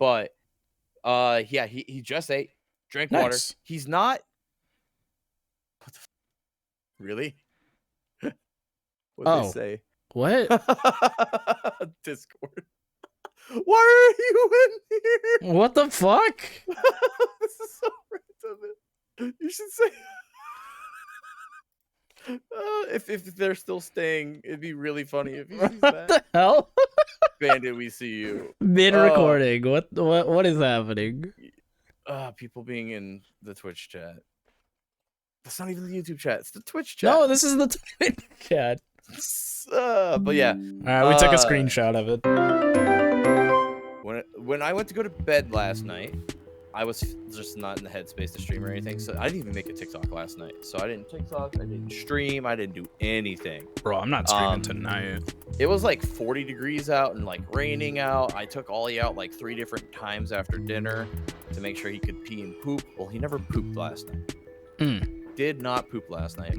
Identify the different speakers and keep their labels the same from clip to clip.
Speaker 1: But yeah, he just ate, drank water.
Speaker 2: Nice.
Speaker 1: He's not. What the really? What'd they say?
Speaker 2: What?
Speaker 1: Discord. Why are you in here?
Speaker 2: What the fuck?
Speaker 1: This is so random. You should say. If they're still staying, it'd be really funny if he sees
Speaker 2: What
Speaker 1: that.
Speaker 2: the hell?
Speaker 1: Bandit, we see you.
Speaker 2: Mid recording. What is happening?
Speaker 1: People being in the Twitch chat. That's not even the YouTube chat. It's the Twitch chat.
Speaker 2: No, this is the Twitch chat.
Speaker 1: But yeah.
Speaker 2: All right, we took a screenshot of it.
Speaker 1: When I went to go to bed last night, I was just not in the headspace to stream or anything. So I didn't even make a TikTok last night. So I didn't TikTok. I didn't stream. I didn't do anything.
Speaker 2: Bro, I'm not streaming tonight.
Speaker 1: It was like 40 degrees out and like raining out. I took Ollie out like 3 different times after dinner to make sure he could pee and poop. Well, he never pooped last night. Did not poop last night.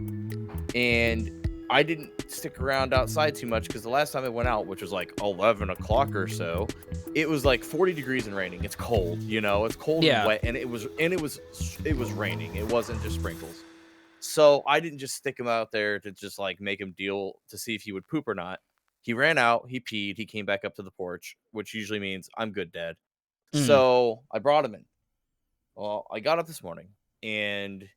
Speaker 1: And I didn't stick around outside too much because the last time I went out, which was like 11 o'clock or so, it was like 40 degrees and raining. It's cold, you know, it's cold and wet, and it was raining. It wasn't just sprinkles. So I didn't just stick him out there to just like make him deal to see if he would poop or not. He ran out, he peed, he came back up to the porch, which usually means I'm good, Dad. So I brought him in. Well, I got up this morning, and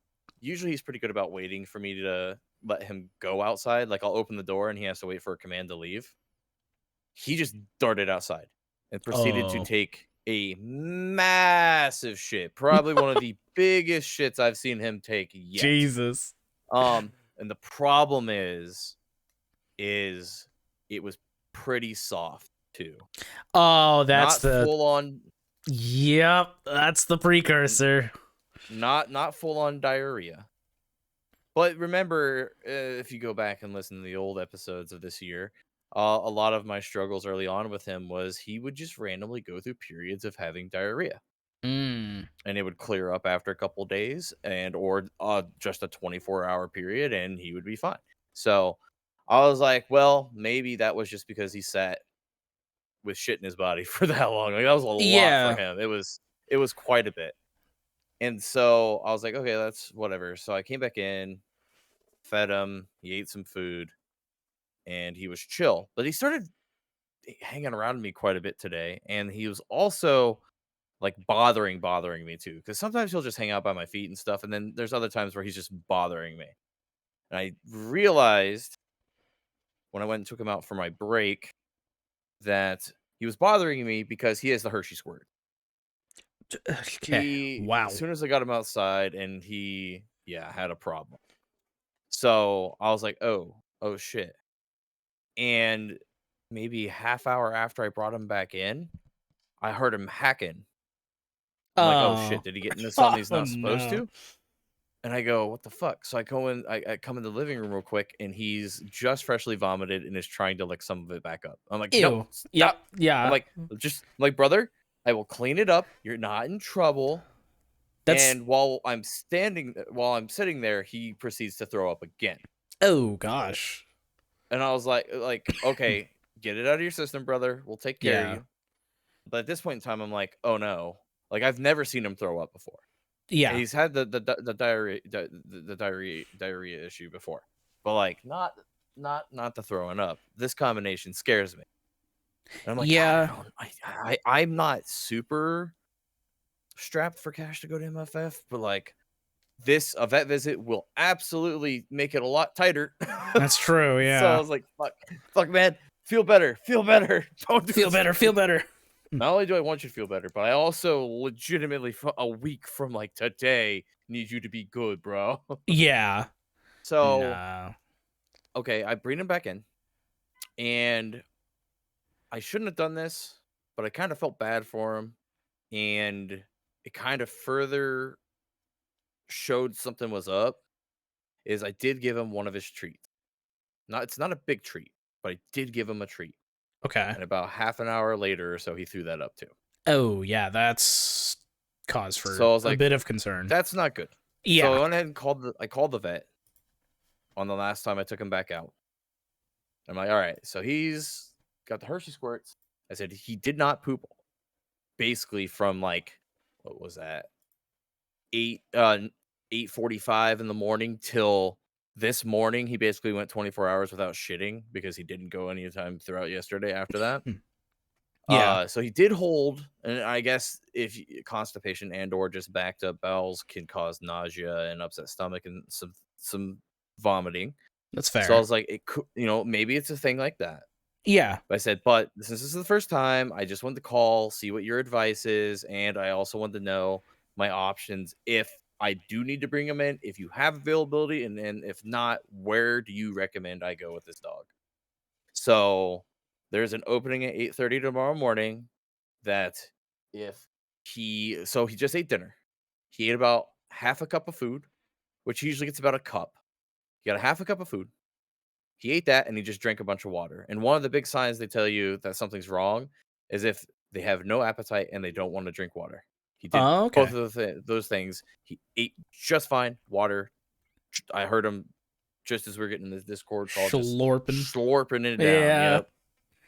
Speaker 1: usually he's pretty good about waiting for me to let him go outside. Like I'll open the door and he has to wait for a command to leave. He just darted outside and proceeded to take a massive shit. Probably one of the biggest shits I've seen him take yet.
Speaker 2: Jesus.
Speaker 1: And the problem is it was pretty soft too.
Speaker 2: Oh, that's
Speaker 1: not
Speaker 2: the
Speaker 1: full on.
Speaker 2: Yep, that's the precursor.
Speaker 1: Not full on diarrhea. But remember, if you go back and listen to the old episodes of this year, a lot of my struggles early on with him was he would just randomly go through periods of having diarrhea. And it would clear up after a couple days or just a 24-hour period, and he would be fine. So I was like, well, maybe that was just because he sat with shit in his body for that long. Like that was a lot for him. It was quite a bit. And so I was like, okay, that's whatever. So I came back in, fed him, he ate some food, and he was chill. But he started hanging around me quite a bit today. And he was also like bothering me too. Because sometimes he'll just hang out by my feet and stuff. And then there's other times where he's just bothering me. And I realized when I went and took him out for my break that he was bothering me because he has the Hershey squirt.
Speaker 2: Okay. Wow.
Speaker 1: As soon as I got him outside, and he had a problem. So I was like, oh shit. And maybe half hour after I brought him back in, I heard him hacking. I'm like, oh shit, did he get into something he's not supposed to? And I go, what the fuck? So I go in, I come in the living room real quick, and he's just freshly vomited and is trying to lick some of it back up. I'm like,
Speaker 2: ew.
Speaker 1: No, stop.
Speaker 2: Yeah.
Speaker 1: I'm like, brother, I will clean it up. You're not in trouble. And while I'm sitting there, he proceeds to throw up again.
Speaker 2: Oh gosh.
Speaker 1: And I was like, okay, get it out of your system, brother. We'll take care of you. But at this point in time, I'm like, oh no. Like I've never seen him throw up before.
Speaker 2: Yeah.
Speaker 1: And he's had the diarrhea issue before. But like not the throwing up. This combination scares me. And I'm like,
Speaker 2: yeah,
Speaker 1: I'm not super strapped for cash to go to MFF, but like a vet visit will absolutely make it a lot tighter.
Speaker 2: That's true. Yeah.
Speaker 1: So I was like, fuck, man, feel better. Don't
Speaker 2: feel better.
Speaker 1: Not only do I want you to feel better, but I also legitimately, a week from like today, need you to be good, bro.
Speaker 2: Yeah.
Speaker 1: So, okay, I bring him back in, and I shouldn't have done this, but I kind of felt bad for him, and it kind of further showed something was up. Is I did give him one of his treats. It's not a big treat, but I did give him a treat.
Speaker 2: Okay.
Speaker 1: And about half an hour later or so, he threw that up too.
Speaker 2: Oh yeah, that's cause for
Speaker 1: I was like,
Speaker 2: a bit of concern.
Speaker 1: That's not good.
Speaker 2: Yeah.
Speaker 1: So I went ahead and called the vet on the last time I took him back out. I'm like, all right, so he's got the Hershey squirts. I said he did not poop basically from like what was that 8:45 in the morning till this morning. He basically went 24 hours without shitting because he didn't go any time throughout yesterday after that.
Speaker 2: Hmm. Yeah,
Speaker 1: So he did hold, and I guess if constipation and or just backed up bowels can cause nausea and upset stomach and some vomiting.
Speaker 2: that's
Speaker 1: So I
Speaker 2: fair.
Speaker 1: was like, it could, maybe it's a thing like that.
Speaker 2: Yeah.
Speaker 1: But I said, but since this is the first time, I just wanted to call, see what your advice is, and I also wanted to know my options if I do need to bring him in, if you have availability, and then if not, where do you recommend I go with this dog? So there's an opening at 8:30 tomorrow morning that if he just ate dinner. He ate about half a cup of food, which he usually gets about a cup. He got a half a cup of food. He ate that and he just drank a bunch of water. And one of the big signs they tell you that something's wrong is if they have no appetite and they don't want to drink water. He did
Speaker 2: Oh,
Speaker 1: both
Speaker 2: okay.
Speaker 1: of those things. He ate just fine. Water. I heard him just as we are getting in this Discord call, just
Speaker 2: Schlorping.
Speaker 1: slurping it down.
Speaker 2: Yeah.
Speaker 1: Yep.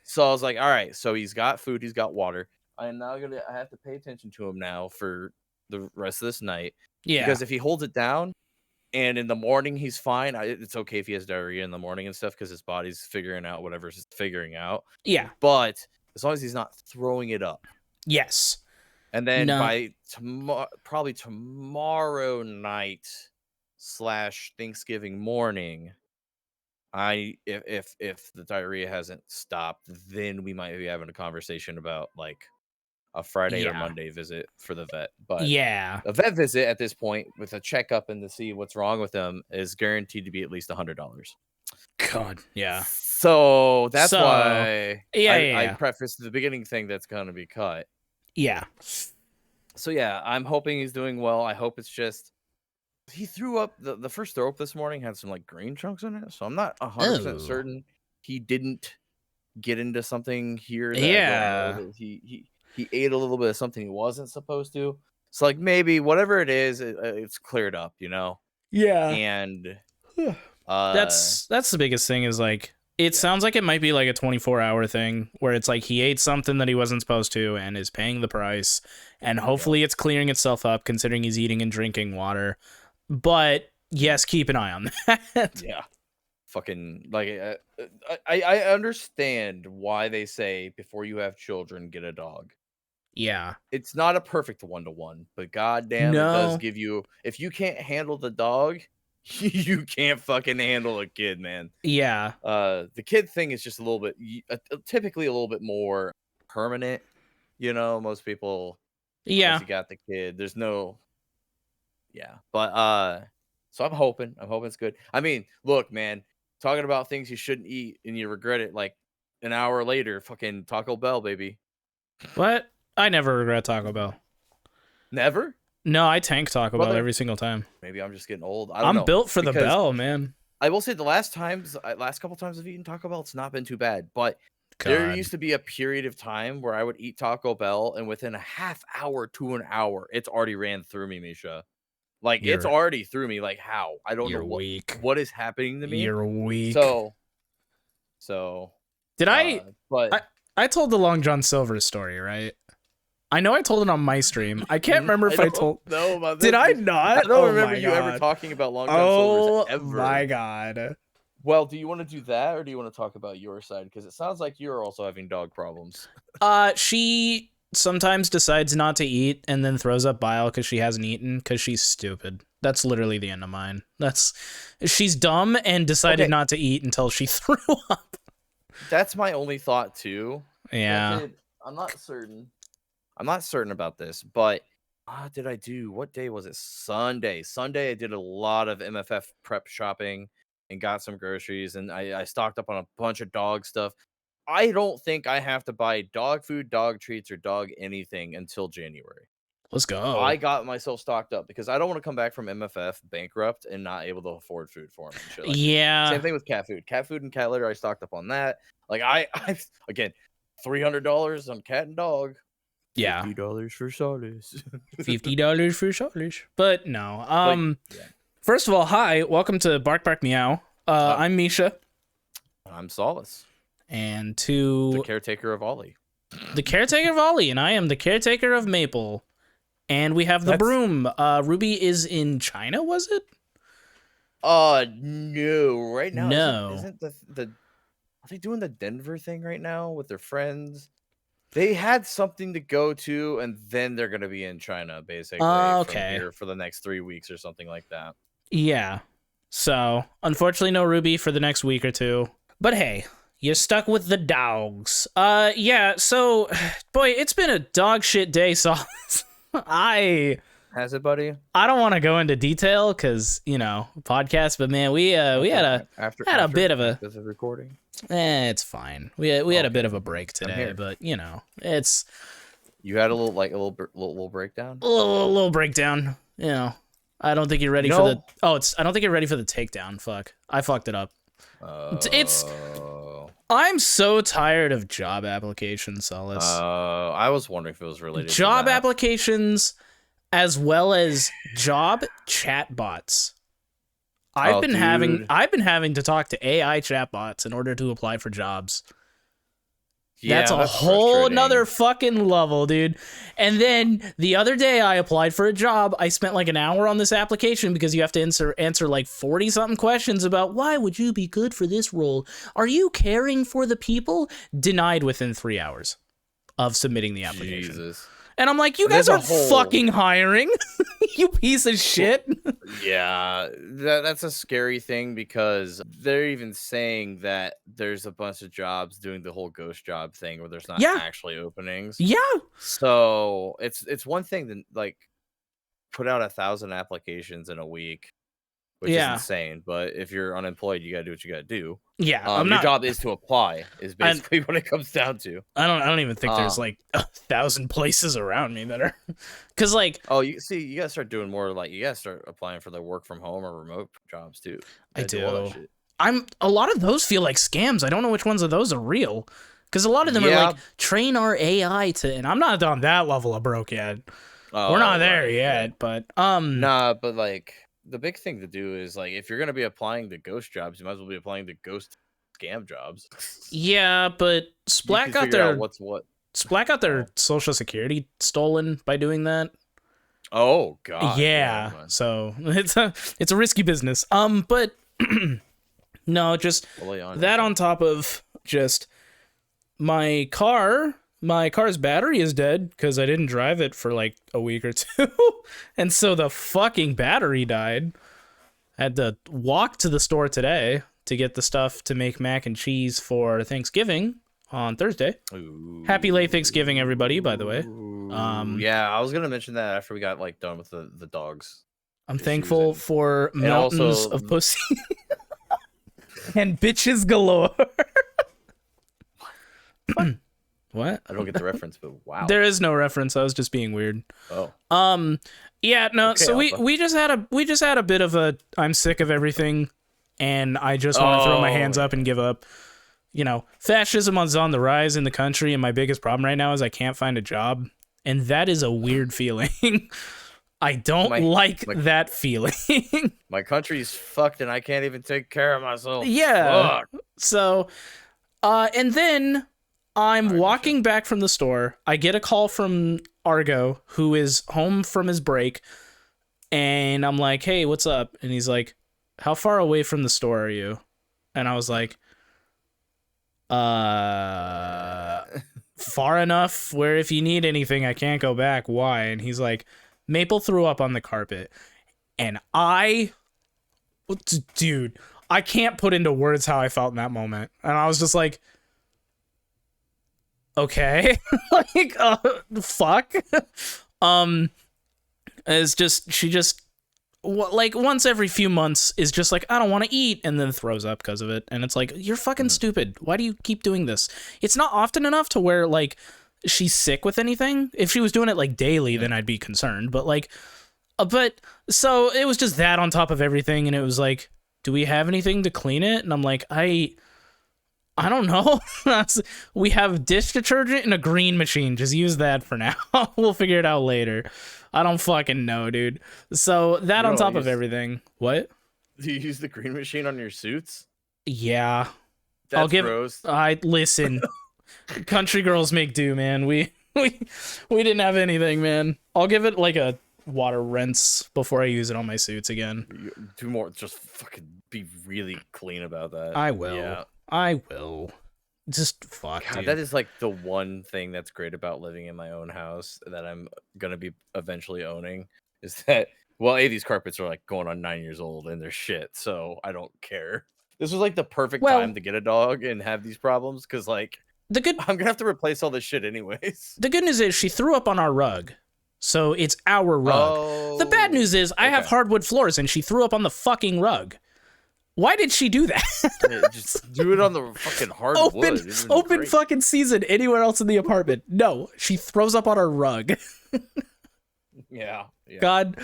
Speaker 1: So I was like, all right. So he's got food. He's got water. I have to pay attention to him now for the rest of this night
Speaker 2: Yeah.
Speaker 1: because if he holds it down, and in the morning, he's fine. It's okay if he has diarrhea in the morning and stuff because his body's figuring out whatever it's figuring out.
Speaker 2: Yeah.
Speaker 1: But as long as he's not throwing it up.
Speaker 2: Yes.
Speaker 1: And then
Speaker 2: No.
Speaker 1: by probably tomorrow night / Thanksgiving morning, if the diarrhea hasn't stopped, then we might be having a conversation about like a Friday or
Speaker 2: Yeah.
Speaker 1: Monday visit for the vet. But
Speaker 2: Yeah.
Speaker 1: a vet visit at this point with a checkup and to see what's wrong with them is guaranteed to be at least $100.
Speaker 2: God. Yeah.
Speaker 1: So that's
Speaker 2: So,
Speaker 1: why
Speaker 2: yeah, yeah,
Speaker 1: I
Speaker 2: yeah.
Speaker 1: prefaced the beginning thing that's going to be cut.
Speaker 2: Yeah.
Speaker 1: So yeah, I'm hoping he's doing well. I hope it's just he threw up the first throw up this morning had some like green chunks in it. So I'm not 100%
Speaker 2: Oh.
Speaker 1: certain he didn't get into something here that I don't know
Speaker 2: Yeah.
Speaker 1: that he ate a little bit of something he wasn't supposed to. So like maybe whatever it is, it's cleared up,
Speaker 2: Yeah.
Speaker 1: and uh
Speaker 2: That's the biggest thing is like it
Speaker 1: yeah,
Speaker 2: sounds like it might be like a 24-hour thing where it's like he ate something that he wasn't supposed to and is paying the price and
Speaker 1: yep,
Speaker 2: hopefully it's clearing itself up considering he's eating and drinking water. But yes, keep an eye on that.
Speaker 1: yeah. Fucking like I understand why they say before you have children, get a dog.
Speaker 2: Yeah.
Speaker 1: It's not a perfect 1-to-1, but goddamn, it does
Speaker 2: No.
Speaker 1: give you if you can't handle the dog, you can't fucking handle a kid, man.
Speaker 2: Yeah.
Speaker 1: The kid thing is just a little bit typically a little bit more permanent, most people once
Speaker 2: Yeah.
Speaker 1: you got the kid, there's no yeah. But so I'm hoping it's good. I mean, look, man, talking about things you shouldn't eat and you regret it like an hour later, fucking Taco Bell, baby.
Speaker 2: What? I never regret Taco Bell.
Speaker 1: Never?
Speaker 2: No, I tank Taco Bell
Speaker 1: Brother,
Speaker 2: every single time.
Speaker 1: maybe I'm just getting old. I don't
Speaker 2: I'm
Speaker 1: know.
Speaker 2: built for the
Speaker 1: Because
Speaker 2: bell, man.
Speaker 1: I will say the last couple times I've eaten Taco Bell, it's not been too bad. But there
Speaker 2: God.
Speaker 1: used to be a period of time where I would eat Taco Bell, and within a half hour to an hour, it's already ran through me, Misha. Like it's
Speaker 2: You're
Speaker 1: already through me. Like how? I don't know
Speaker 2: you're weak.
Speaker 1: what is happening to me.
Speaker 2: You're weak.
Speaker 1: So so
Speaker 2: Did
Speaker 1: but
Speaker 2: I I told the Long John Silver story, right? I know I told it on my stream. I can't remember
Speaker 1: I
Speaker 2: if I
Speaker 1: don't
Speaker 2: told.
Speaker 1: know about
Speaker 2: Did
Speaker 1: this.
Speaker 2: I
Speaker 1: I
Speaker 2: not?
Speaker 1: don't
Speaker 2: Oh
Speaker 1: remember
Speaker 2: my
Speaker 1: you ever
Speaker 2: god.
Speaker 1: talking about Long John Silver's
Speaker 2: Oh my
Speaker 1: ever.
Speaker 2: god.
Speaker 1: Well, do you want to do that or do you want to talk about your side? Because it sounds like you're also having dog problems.
Speaker 2: She sometimes decides not to eat and then throws up bile because she hasn't eaten because she's stupid. That's literally the end of mine. She's dumb and decided
Speaker 1: Okay,
Speaker 2: not to eat until she threw up.
Speaker 1: that's my only thought too.
Speaker 2: Yeah.
Speaker 1: Granted, I'm not certain. I'm not certain about this, but did I do what day was it? Sunday. Sunday I did a lot of MFF prep shopping and got some groceries and I stocked up on a bunch of dog stuff. I don't think I have to buy dog food, dog treats, or dog anything until January.
Speaker 2: Let's
Speaker 1: I
Speaker 2: go.
Speaker 1: got myself stocked up because I don't want to come back from MFF bankrupt and not able to afford food for him and shit like that.
Speaker 2: Yeah.
Speaker 1: Same thing with cat food and cat litter. I stocked up on that. Like I again, $300 on cat and dog.
Speaker 2: Yeah.
Speaker 1: $50 for Solis.
Speaker 2: $50 for Solis. But no.
Speaker 1: But yeah,
Speaker 2: First of all, hi, welcome to Bark Bark Meow. I'm Misha.
Speaker 1: I'm Solis,
Speaker 2: And
Speaker 1: the
Speaker 2: to
Speaker 1: caretaker of Ollie.
Speaker 2: The caretaker of Ollie, and I am the caretaker of Maple. And we have the broom. Ruby is in China, was it?
Speaker 1: No. Right now,
Speaker 2: No.
Speaker 1: isn't the are they doing the Denver thing right now with their friends? They had something to go to, and then they're gonna be in China basically from here for the next 3 weeks or something like that.
Speaker 2: Yeah. So, unfortunately, no Ruby for the next week or two. But hey, you're stuck with the dogs. Yeah, so, boy, it's been a dog shit day, so
Speaker 1: Has it, buddy?
Speaker 2: I don't want to go into detail because, podcast, but man, we had a bit of a
Speaker 1: recording.
Speaker 2: It's fine. We had a bit of a break today, but it's
Speaker 1: you had a little breakdown.
Speaker 2: A little breakdown. I don't think you're ready for the. I don't think you're ready for the takedown. Fuck, I fucked it up. I'm so tired of job applications, Solis.
Speaker 1: I was wondering if it was related.
Speaker 2: Job applications, as well as job chatbots. I've been having to talk to AI chatbots in order to apply for jobs. Yeah, that's a whole nother fucking level, dude. And then the other day I applied for a job. I spent like an hour on this application because you have to answer like 40 something questions about why would you be good for this role? Are you caring for the people? Denied within 3 hours of submitting the application. Jesus. And I'm like, you guys aren't fucking hiring, you piece of shit.
Speaker 1: Yeah, that's a scary thing because they're even saying that there's a bunch of jobs doing the whole ghost job thing where there's not actually openings.
Speaker 2: Yeah.
Speaker 1: So it's one thing to like put out 1,000 applications in a week, which is insane. But if you're unemployed, you gotta do what you gotta do.
Speaker 2: Yeah,
Speaker 1: your job is to apply. Is basically what it comes down to.
Speaker 2: I don't even think there's like 1,000 places around me that are, because like
Speaker 1: you gotta start doing more. Like you gotta start applying for the work from home or remote jobs too.
Speaker 2: I do. A lot of those feel like scams. I don't know which ones of those are real, because a lot of them are like train our AI to, and I'm not on that level of broke yet. We're not there yet, but
Speaker 1: nah, but like. The big thing to do is like if you're gonna be applying to ghost jobs, you might as well be applying to ghost scam jobs.
Speaker 2: Yeah, but Splat got their Splat got their social security stolen by doing that.
Speaker 1: Oh god.
Speaker 2: Yeah. So it's a risky business. But no, just that on top of just my car's battery is dead because I didn't drive it for like a week or two. And so the fucking battery died. I had to walk to the store today to get the stuff to make mac and cheese for Thanksgiving on Thursday.
Speaker 1: Ooh.
Speaker 2: Happy late Thanksgiving, everybody, by the way.
Speaker 1: Yeah, I was going to mention that after we got like done with the dogs.
Speaker 2: I'm thankful for mountains of pussy and bitches galore. What?
Speaker 1: I don't get the reference, but wow.
Speaker 2: There is no reference. I was just being weird.
Speaker 1: Oh.
Speaker 2: Yeah, no. Okay, so we just had a bit of a I'm sick of everything, and I just want to throw my hands up and give up. Fascism is on the rise in the country, and my biggest problem right now is I can't find a job, and that is a weird feeling. I don't like that feeling.
Speaker 1: My country's fucked, and I can't even take care of myself.
Speaker 2: Yeah. Fuck. So, and then I'm walking back from the store. I get a call from Argo, who is home from his break, and I'm like, hey, what's up? And he's like, how far away from the store are you? And I was like, far enough where if you need anything, I can't go back. Why? And he's like, Maple threw up on the carpet. And dude, I can't put into words how I felt in that moment. And I was just like, okay. Like, fuck. It's just, she just, like, once every few months is just like, I don't want to eat, and then throws up because of it. And it's like, you're fucking stupid. Why do you keep doing this? It's not often enough to where, like, she's sick with anything. If she was doing it, like, daily, then I'd be concerned. But, like, so it was just that on top of everything, and it was like, do we have anything to clean it? And I'm like, I don't know. We have dish detergent and a green machine. Just use that for now. We'll figure it out later. I don't fucking know, dude. So that on top of everything. What?
Speaker 1: Do you use the green machine on your suits?
Speaker 2: Yeah.
Speaker 1: That's gross.
Speaker 2: Listen. Country girls make do, man. We didn't have anything, man. I'll give it like a water rinse before I use it on my suits again.
Speaker 1: Do more. Just fucking be really clean about that.
Speaker 2: I will.
Speaker 1: Yeah.
Speaker 2: I will. Just fuck,
Speaker 1: God,
Speaker 2: dude.
Speaker 1: that is like the one thing that's great about living in my own house that I'm gonna be eventually owning is that these carpets are like going on 9 years old and they're shit, so I don't care. This was like the perfect time
Speaker 2: Well,
Speaker 1: to get a dog and have these problems because like
Speaker 2: the good
Speaker 1: I'm gonna have to replace all this shit anyways.
Speaker 2: the good news is she threw up on our rug. So it's our rug. The bad news is I have hardwood floors and she threw up on the fucking rug. Why did she do that?
Speaker 1: Just do it on the fucking hardwood.
Speaker 2: Open fucking season anywhere else in the apartment. No, she throws up on our rug.
Speaker 1: Yeah.
Speaker 2: God,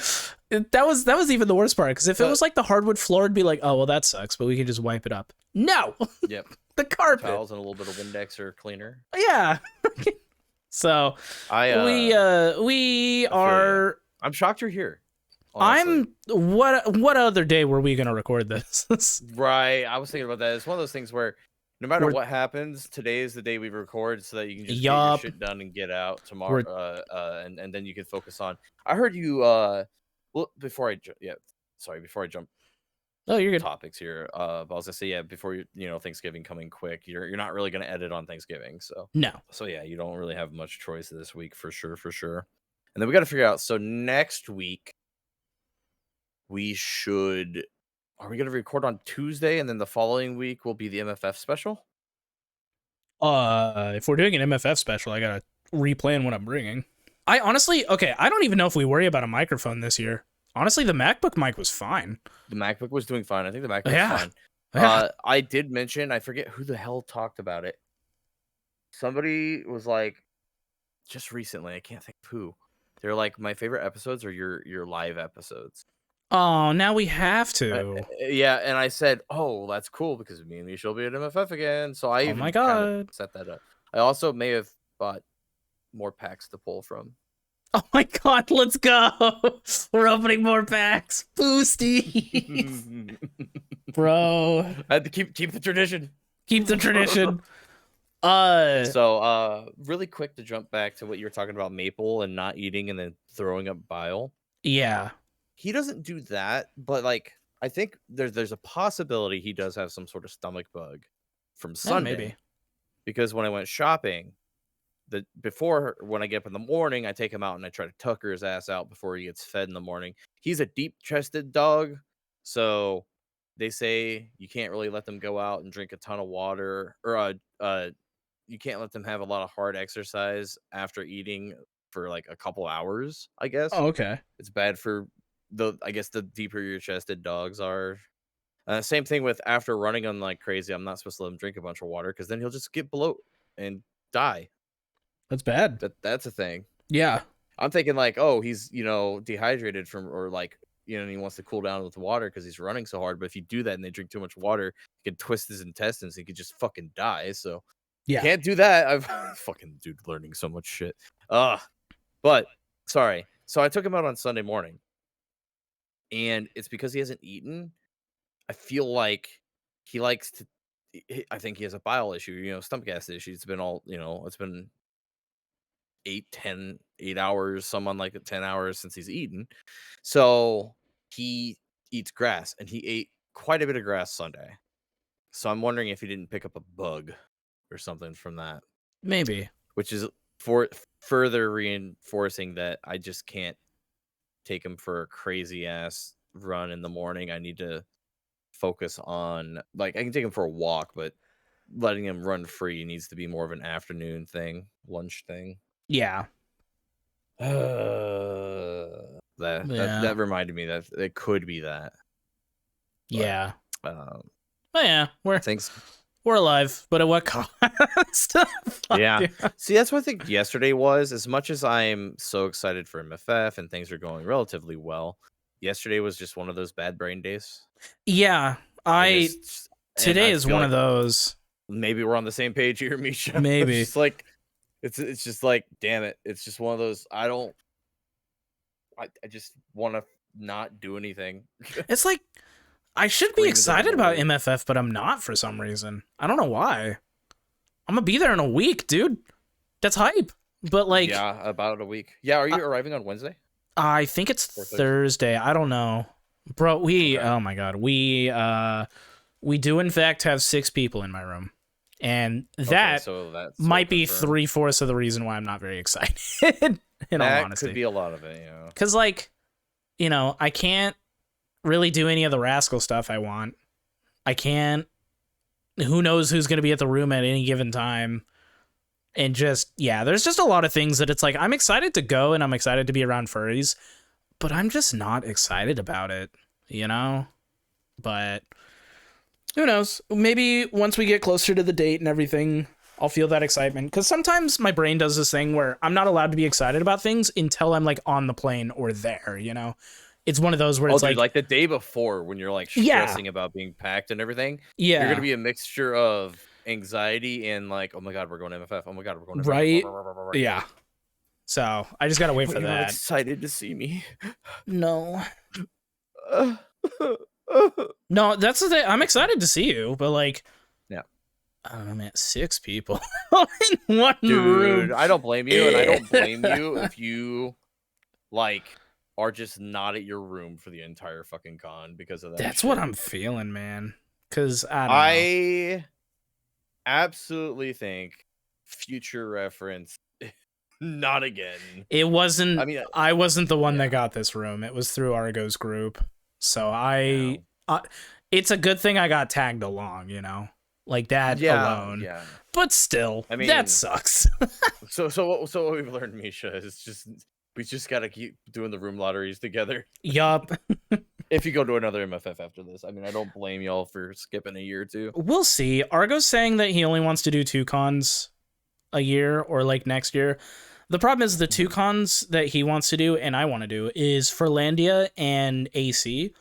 Speaker 2: that was even the worst part. Because if it was like the hardwood floor, it'd be like, oh well, that sucks, but we can just wipe it up. No.
Speaker 1: Yep.
Speaker 2: The carpet.
Speaker 1: Towels and a little bit of Windex or cleaner.
Speaker 2: Yeah. So we are.
Speaker 1: I'm shocked you're here. Honestly.
Speaker 2: What other day were we gonna record this?
Speaker 1: Right. I was thinking about that. It's one of those things where no matter what happens, today is the day we record so that you can just get your shit done and get out tomorrow. And then you can focus on. I heard you before I jump
Speaker 2: Oh, you're good.
Speaker 1: topics here. But I was gonna say, before Thanksgiving coming quick, you're not really gonna edit on Thanksgiving, so
Speaker 2: no.
Speaker 1: So yeah, you don't really have much choice this week for sure. And then we got to figure out. So next week, are we gonna record on Tuesday, and then the following week will be the MFF special?
Speaker 2: If we're doing an MFF special, I gotta replan what I'm bringing. I don't even know if we worry about a microphone this year. Honestly, the MacBook mic was fine.
Speaker 1: The MacBook was doing fine. I think the MacBook was fine.
Speaker 2: Yeah.
Speaker 1: I did mention, I forget who the hell talked about it. Somebody was like, just recently, I can't think of who. They're like, my favorite episodes are your live episodes.
Speaker 2: Oh, now we have to.
Speaker 1: Yeah, and I said, oh, that's cool because me and Misha will be at MFF again. So I
Speaker 2: my God.
Speaker 1: kind of set that up. I also may have bought more packs to pull from.
Speaker 2: Oh my God, let's go. We're opening more packs. Boosties. Bro.
Speaker 1: I had to keep the tradition.
Speaker 2: Keep the tradition.
Speaker 1: So really quick to jump back to what you were talking about, Maple and not eating and then throwing up bile.
Speaker 2: Yeah.
Speaker 1: He doesn't do that, but like I think there's a possibility he does have some sort of stomach bug from Sunday.
Speaker 2: Maybe.
Speaker 1: Because when I went shopping, when I get up in the morning, I take him out and I try to tucker his ass out before he gets fed in the morning. He's a deep-chested dog, so they say you can't really let them go out and drink a ton of water, or you can't let them have a lot of hard exercise after eating for like a couple hours, I guess.
Speaker 2: Oh, okay.
Speaker 1: It's bad for the deeper your chested dogs are. Same thing with after running on like crazy. I'm not supposed to let him drink a bunch of water because then he'll just get bloat and die.
Speaker 2: That's bad.
Speaker 1: That's a thing.
Speaker 2: Yeah.
Speaker 1: I'm thinking like, oh, he's dehydrated or like and he wants to cool down with water because he's running so hard. But if you do that and they drink too much water, he could twist his intestines. He could just fucking die. So
Speaker 2: yeah,
Speaker 1: can't do that. I've fucking learning so much shit. But sorry. So I took him out on Sunday morning, and it's because he hasn't eaten. I feel like he likes to. I think he has a bile issue, stomach acid issue. It's been it's been 8 hours, someone like 10 hours since he's eaten. So he eats grass, and he ate quite a bit of grass Sunday. So I'm wondering if he didn't pick up a bug or something from that.
Speaker 2: Maybe.
Speaker 1: Which is further reinforcing that I just can't take him for a crazy ass run in the morning. I need to focus on, like, I can take him for a walk, but letting him run free needs to be more of an afternoon thing, lunch thing.
Speaker 2: Yeah.
Speaker 1: That reminded me that it could be that.
Speaker 2: Yeah. But yeah, we're alive, but at what cost?
Speaker 1: Yeah. See, that's what I think yesterday was. As much as I'm so excited for MFF and things are going relatively well, yesterday was just one of those bad brain days.
Speaker 2: Yeah. Today is one of those.
Speaker 1: Maybe we're on the same page here, Misha.
Speaker 2: Maybe.
Speaker 1: It's like it's just like, damn it. It's just one of those. I just want to not do anything.
Speaker 2: It's like I should be excited about MFF, but I'm not for some reason. I don't know why. I'm gonna be there in a week, dude. That's hype. But like,
Speaker 1: yeah, about a week. Yeah, are you arriving on Wednesday?
Speaker 2: I think it's Thursday. I don't know, bro. Oh my god, we do in fact have 6 people in my room, and that might be 3/4 of the reason why I'm not very excited. In all honesty,
Speaker 1: that could be a lot of it,
Speaker 2: because like, I can't really do any of the rascal stuff I want. I can't. Who knows who's going to be at the room at any given time. And just, there's just a lot of things that it's like, I'm excited to go and I'm excited to be around furries, but I'm just not excited about it, But who knows? Maybe once we get closer to the date and everything, I'll feel that excitement. Because sometimes my brain does this thing where I'm not allowed to be excited about things until I'm like on the plane or there, It's one of those where it's
Speaker 1: like the day before when you're like stressing about being packed and everything.
Speaker 2: Yeah.
Speaker 1: You're going to be a mixture of anxiety and like, oh my God, we're going to MFF. Oh my God, we're going to
Speaker 2: MFF. Right. Yeah. So I just got to wait for that.
Speaker 1: Excited to see me.
Speaker 2: No. No, that's the thing. I'm excited to see you, but like, I don't know, man. 6 people in one room.
Speaker 1: Dude, I don't blame you, and I don't blame you if you like are just not at your room for the entire fucking con because of that.
Speaker 2: That's what I'm feeling, man. Because I
Speaker 1: absolutely think future reference. Not again.
Speaker 2: It wasn't. I mean, I wasn't the one that got this room. It was through Argo's group. So it's a good thing I got tagged along, like that alone. Yeah. But still, I mean, that sucks.
Speaker 1: so what we've learned, Misha, is we just gotta keep doing the room lotteries together.
Speaker 2: Yup.
Speaker 1: If you go to another MFF after this, I mean, I don't blame y'all for skipping a year or two.
Speaker 2: We'll see. Argo's saying that he only wants to do 2 cons a year or like next year. The problem is the 2 cons that he wants to do and I want to do is Furlandia and AC,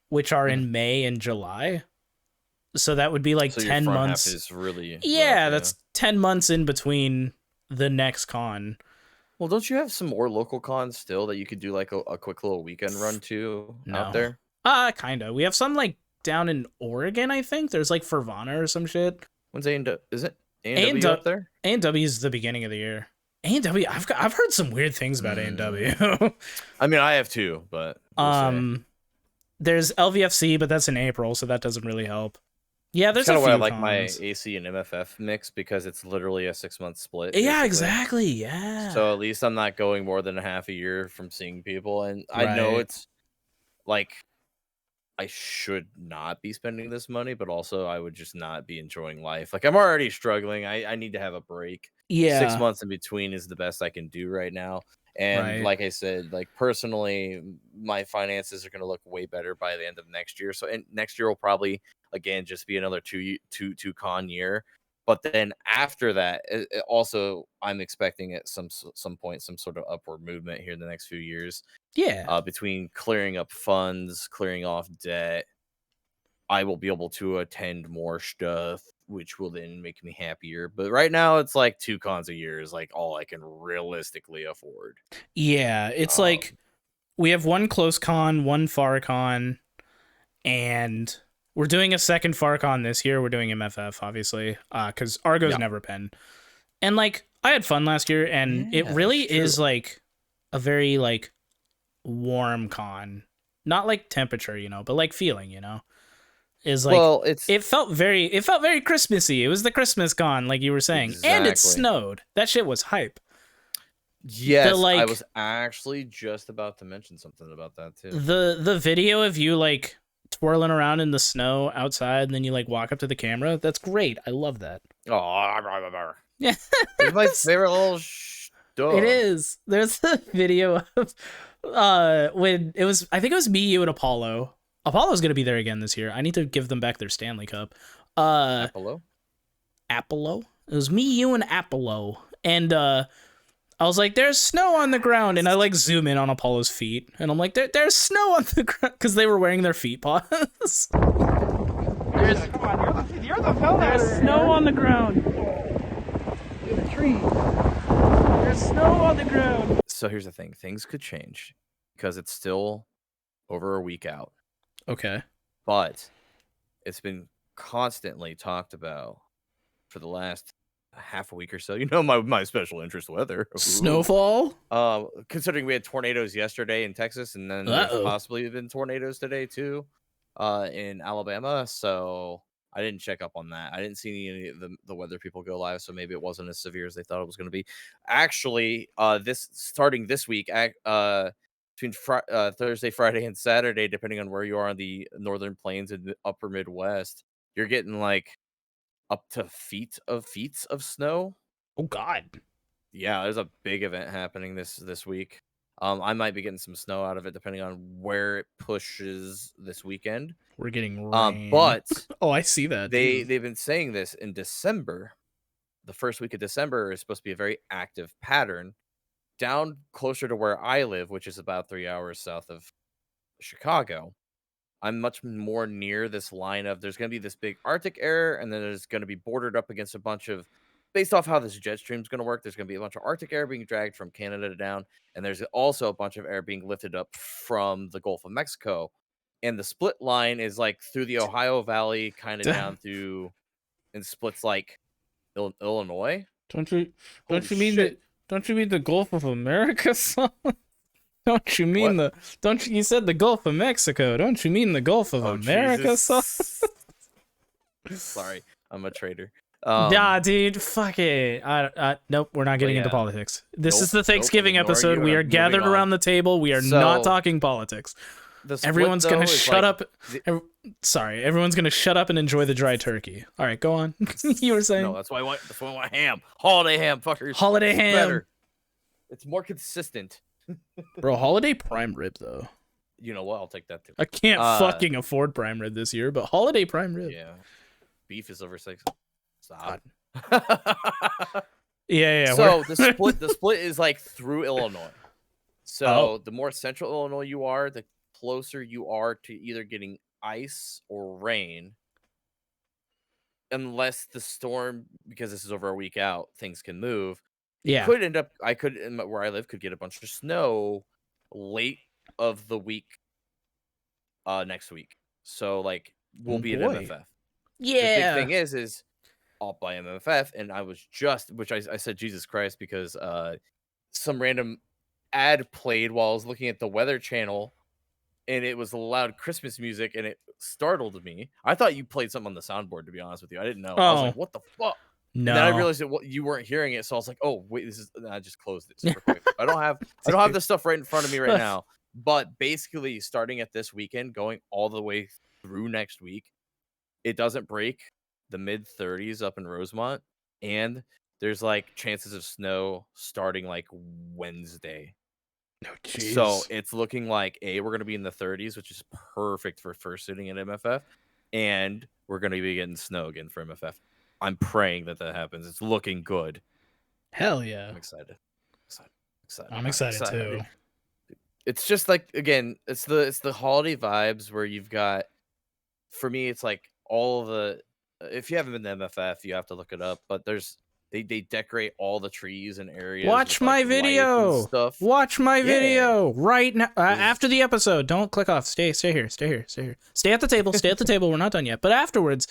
Speaker 2: which are in May and July. So that would be like 10 months.
Speaker 1: Is really
Speaker 2: that's 10 months in between the next con.
Speaker 1: Well, don't you have some more local cons still that you could do like a quick little weekend run to out there?
Speaker 2: Kind of. We have some like down in Oregon, I think. There's like Fervana or some shit.
Speaker 1: When's A&W? Is it A&W up there?
Speaker 2: A&W is the beginning of the year. A&W, I've heard some weird things about A&W.
Speaker 1: I mean, I have too, but
Speaker 2: there's LVFC, but that's in April, so that doesn't really help. Yeah, there's
Speaker 1: kind
Speaker 2: of
Speaker 1: why I like my AC and MFF mix because it's literally a 6-month split. Basically.
Speaker 2: Yeah, exactly. Yeah.
Speaker 1: So at least I'm not going more than a half a year from seeing people, and I know it's like I should not be spending this money, but also I would just not be enjoying life. Like I'm already struggling. I need to have a break.
Speaker 2: Yeah.
Speaker 1: 6 months in between is the best I can do right now. And like I said, like personally, my finances are going to look way better by the end of next year. So next year will probably, again, just be another two con year. But then after that, also, I'm expecting at some point some sort of upward movement here in the next few years.
Speaker 2: Yeah.
Speaker 1: Between clearing up funds, clearing off debt, I will be able to attend more stuff, which will then make me happier. But right now, it's like 2 cons a year is like all I can realistically afford.
Speaker 2: Yeah, it's like we have 1 close con, 1 far con, and we're doing a second far con this year. We're doing MFF, obviously, because Argo's never been. And like I had fun last year, and it really is like a very like warm con, not like temperature, but like feeling, is like it felt very Christmassy. It was the Christmas con, like you were saying, and it snowed. That shit was hype.
Speaker 1: Yes, I was actually just about to mention something about that too.
Speaker 2: The video of you like twirling around in the snow outside, and then you like walk up to the camera. That's great. I love that.
Speaker 1: Oh, yeah, it's my favorite little stuff.
Speaker 2: It is. There's the video of when it was. I think it was me, you, and Apollo. Apollo's gonna be there again this year. I need to give them back their Stanley Cup.
Speaker 1: Apollo.
Speaker 2: It was me, you, and Apollo, and I was like, "There's snow on the ground," and I like zoom in on Apollo's feet, and I'm like, "There's snow on the ground," because they were wearing their feet paws.
Speaker 3: Come on, you're the fella.
Speaker 2: There's snow on the ground.
Speaker 3: In the tree.
Speaker 2: There's snow on the ground.
Speaker 1: So here's the thing: things could change because it's still over a week out.
Speaker 2: Okay.
Speaker 1: But it's been constantly talked about for the last half a week or so. You know, my special interest weather.
Speaker 2: Snowfall.
Speaker 1: Considering we had tornadoes yesterday in Texas, and then there's possibly been tornadoes today too, in Alabama. So I didn't check up on that. I didn't see any of the weather people go live, so maybe it wasn't as severe as they thought it was going to be. Actually, starting this week, between Thursday, Friday, and Saturday, depending on where you are on the northern plains and the upper Midwest, you're getting like up to feet of snow.
Speaker 2: Oh God.
Speaker 1: Yeah, there's a big event happening this week. I might be getting some snow out of it depending on where it pushes this weekend.
Speaker 2: We're getting rain.
Speaker 1: But
Speaker 2: oh, I see that.
Speaker 1: They've been saying this in December. The first week of December is supposed to be a very active pattern down closer to where I live, which is about 3 hours south of Chicago. I'm much more near this line of there's going to be this big Arctic air, and then there's going to be bordered up against a bunch of, based off how this jet stream is going to work, there's going to be a bunch of Arctic air being dragged from Canada down, and there's also a bunch of air being lifted up from the Gulf of Mexico. And the split line is like through the Ohio Valley, kind of down through, and splits like Illinois.
Speaker 2: Don't you mean the Gulf of America, son? Don't you mean you said the Gulf of Mexico? Don't you mean the Gulf of America, son?
Speaker 1: Sorry, I'm a traitor.
Speaker 2: Nah, dude, fuck it. Nope, we're not getting into politics. This is the Thanksgiving episode. We are gathered around the table. We are not talking politics. Everyone's gonna shut up. Sorry, everyone's gonna shut up and enjoy the dry turkey. All right, go on. You were saying?
Speaker 1: No, that's why I want ham. Holiday ham, fuckers.
Speaker 2: Holiday ham.
Speaker 1: Better. It's more consistent.
Speaker 2: Bro, holiday prime rib though.
Speaker 1: You know what? I'll take that too.
Speaker 2: I can't fucking afford prime rib this year, but holiday prime rib.
Speaker 1: Yeah, beef is over 6. Stop.
Speaker 2: yeah.
Speaker 1: So the split is like through Illinois. So the more central Illinois you are, the closer you are to either getting ice or rain. Unless the storm, because this is over a week out, things can move.
Speaker 2: Yeah.
Speaker 1: I could, where I live, could get a bunch of snow late of the week next week. So like we'll be at MFF.
Speaker 2: Yeah.
Speaker 1: The big thing is I'll buy MFF, and I was just, which I said Jesus Christ because some random ad played while I was looking at the Weather Channel, and it was loud Christmas music, and it startled me. I thought you played something on the soundboard, to be honest with you. I didn't know. I was like, what the fuck?
Speaker 2: No.
Speaker 1: And then I realized that you weren't hearing it, so I was like, "Oh wait, this is." And I just closed it super quick. I don't have this stuff right in front of me right now. But basically, starting at this weekend, going all the way through next week, it doesn't break the mid 30s up in Rosemont, and there's like chances of snow starting like Wednesday.
Speaker 2: Oh, geez.
Speaker 1: So it's looking like we're going to be in the 30s, which is perfect for first sitting at MFF, and we're going to be getting snow again for MFF. I'm praying that happens. It's looking good.
Speaker 2: Hell yeah.
Speaker 1: I'm excited.
Speaker 2: I'm excited too.
Speaker 1: It's just like, again, it's the holiday vibes where you've got, for me, it's like all the, if you haven't been to MFF, you have to look it up, but they decorate all the trees and areas.
Speaker 2: Watch my video.
Speaker 1: Stuff.
Speaker 2: Watch my video right now. After the episode, don't click off. Stay here. Stay at the table. Stay at the table. We're not done yet. But afterwards,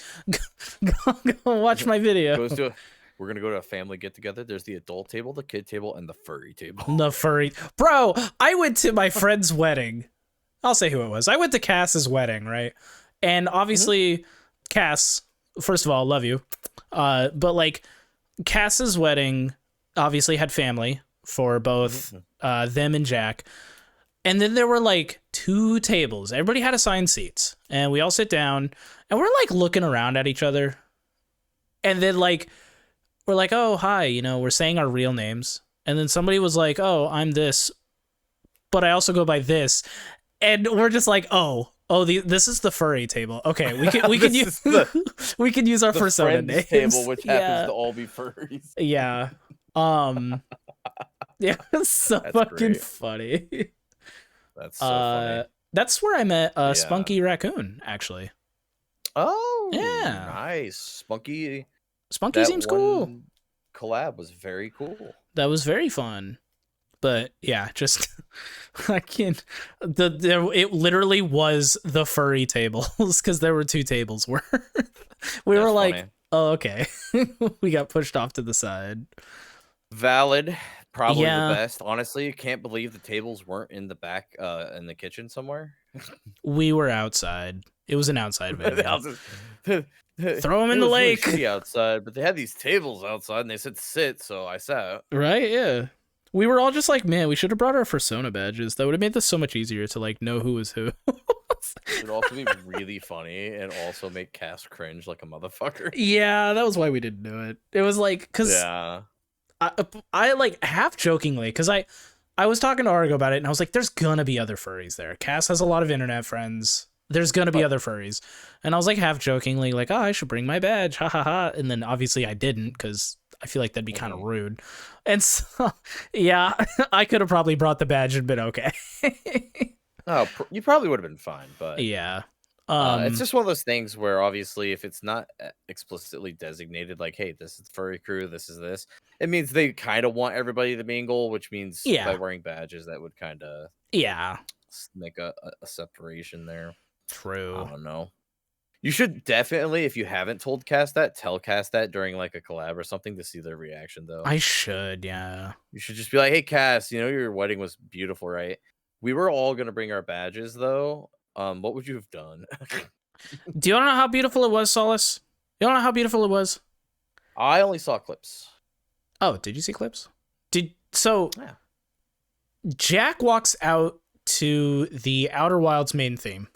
Speaker 2: go watch my video.
Speaker 1: We're gonna go to a family get together. There's the adult table, the kid table, and the furry table.
Speaker 2: Bro, I went to my friend's wedding. I'll say who it was. I went to Cass's wedding, right? And obviously, Cass, first of all, love you. But like, Cass's wedding obviously had family for both them and Jack. And then there were like 2 tables. Everybody had assigned seats. And we all sit down and we're like looking around at each other. And then like, we're like, oh, hi, we're saying our real names. And then somebody was like, oh, I'm this, but I also go by this. And we're just like, this is the furry table. Okay, we can use we can use our persona names.
Speaker 1: Table, which happens to all be furries.
Speaker 2: Yeah. Yeah, it's so
Speaker 1: That's
Speaker 2: fucking
Speaker 1: great.
Speaker 2: funny.
Speaker 1: That's so funny.
Speaker 2: That's where I met Spunky Raccoon, actually.
Speaker 1: Oh,
Speaker 2: yeah,
Speaker 1: nice. Spunky
Speaker 2: seems cool.
Speaker 1: Collab was very cool.
Speaker 2: That was very fun. But yeah, just I can't. It literally was the furry tables because there were 2 tables worth. We were like, Oh, okay. We got pushed off to the side.
Speaker 1: Valid. Probably the
Speaker 2: Yeah,
Speaker 1: best. Honestly, can't believe the tables weren't in the back, in the kitchen somewhere.
Speaker 2: we were outside. It was an outside
Speaker 1: The
Speaker 2: venue.
Speaker 1: houses- it
Speaker 2: Throw him in the
Speaker 1: was really
Speaker 2: lake.
Speaker 1: shitty outside, but they had these tables outside and they said sit, so I sat.
Speaker 2: Right? Yeah. We were all just like, man, we should have brought our persona badges. That would have made this so much easier to like know who was who.
Speaker 1: It would also be really funny and also make Cass cringe like a motherfucker.
Speaker 2: Yeah, that was why we didn't do it. It was like, because
Speaker 1: Yeah.
Speaker 2: I like half jokingly, because I was talking to Argo about it, and I was like, there's gonna be other furries there. Cass has a lot of internet friends. There's gonna be other furries. And I was like half jokingly, like, oh, I should bring my badge. Ha ha ha. And then obviously I didn't, because I feel like that'd be kind of rude. And so, yeah, I could have probably brought the badge and been okay.
Speaker 1: Oh, you probably would have been fine, but
Speaker 2: Yeah.
Speaker 1: it's just one of those things where obviously if it's not explicitly designated, like, hey, this is the furry crew, this is this, it means they kind of want everybody to mingle, which means
Speaker 2: Yeah.
Speaker 1: by wearing badges, that would kind of make a separation there.
Speaker 2: True.
Speaker 1: I don't know. You should definitely, if you haven't told Cass that, tell Cass that during like a collab or something to see their reaction, though.
Speaker 2: I should, yeah.
Speaker 1: You should just be like, hey, Cass, your wedding was beautiful, right? We were all going to bring our badges, though. What would you have done?
Speaker 2: Do you want to know how beautiful it was, Solis? You want to know how beautiful it was?
Speaker 1: I only saw clips.
Speaker 2: Oh, did you see clips? Yeah. Jack walks out to the Outer Wilds main theme.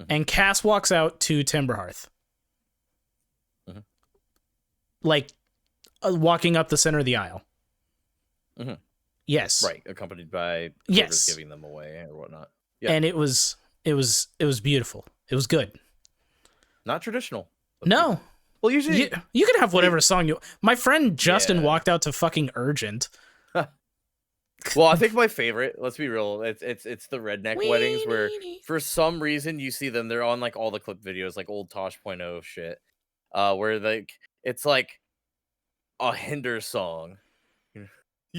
Speaker 2: And Cass walks out to Timberhearth. Like, walking up the center of the aisle. Yes.
Speaker 1: Right, accompanied by giving them away or whatnot.
Speaker 2: Yeah. And it was beautiful. It was good.
Speaker 1: Not traditional.
Speaker 2: No.
Speaker 1: Well, usually
Speaker 2: you can have whatever song you. My friend Justin walked out to fucking Urgent.
Speaker 1: Well, I think my favorite, let's be real, it's the redneck weddings where for some reason you see them, they're on like all the clip videos, like old Tosh.0 shit. Where like it's like a Hinder song.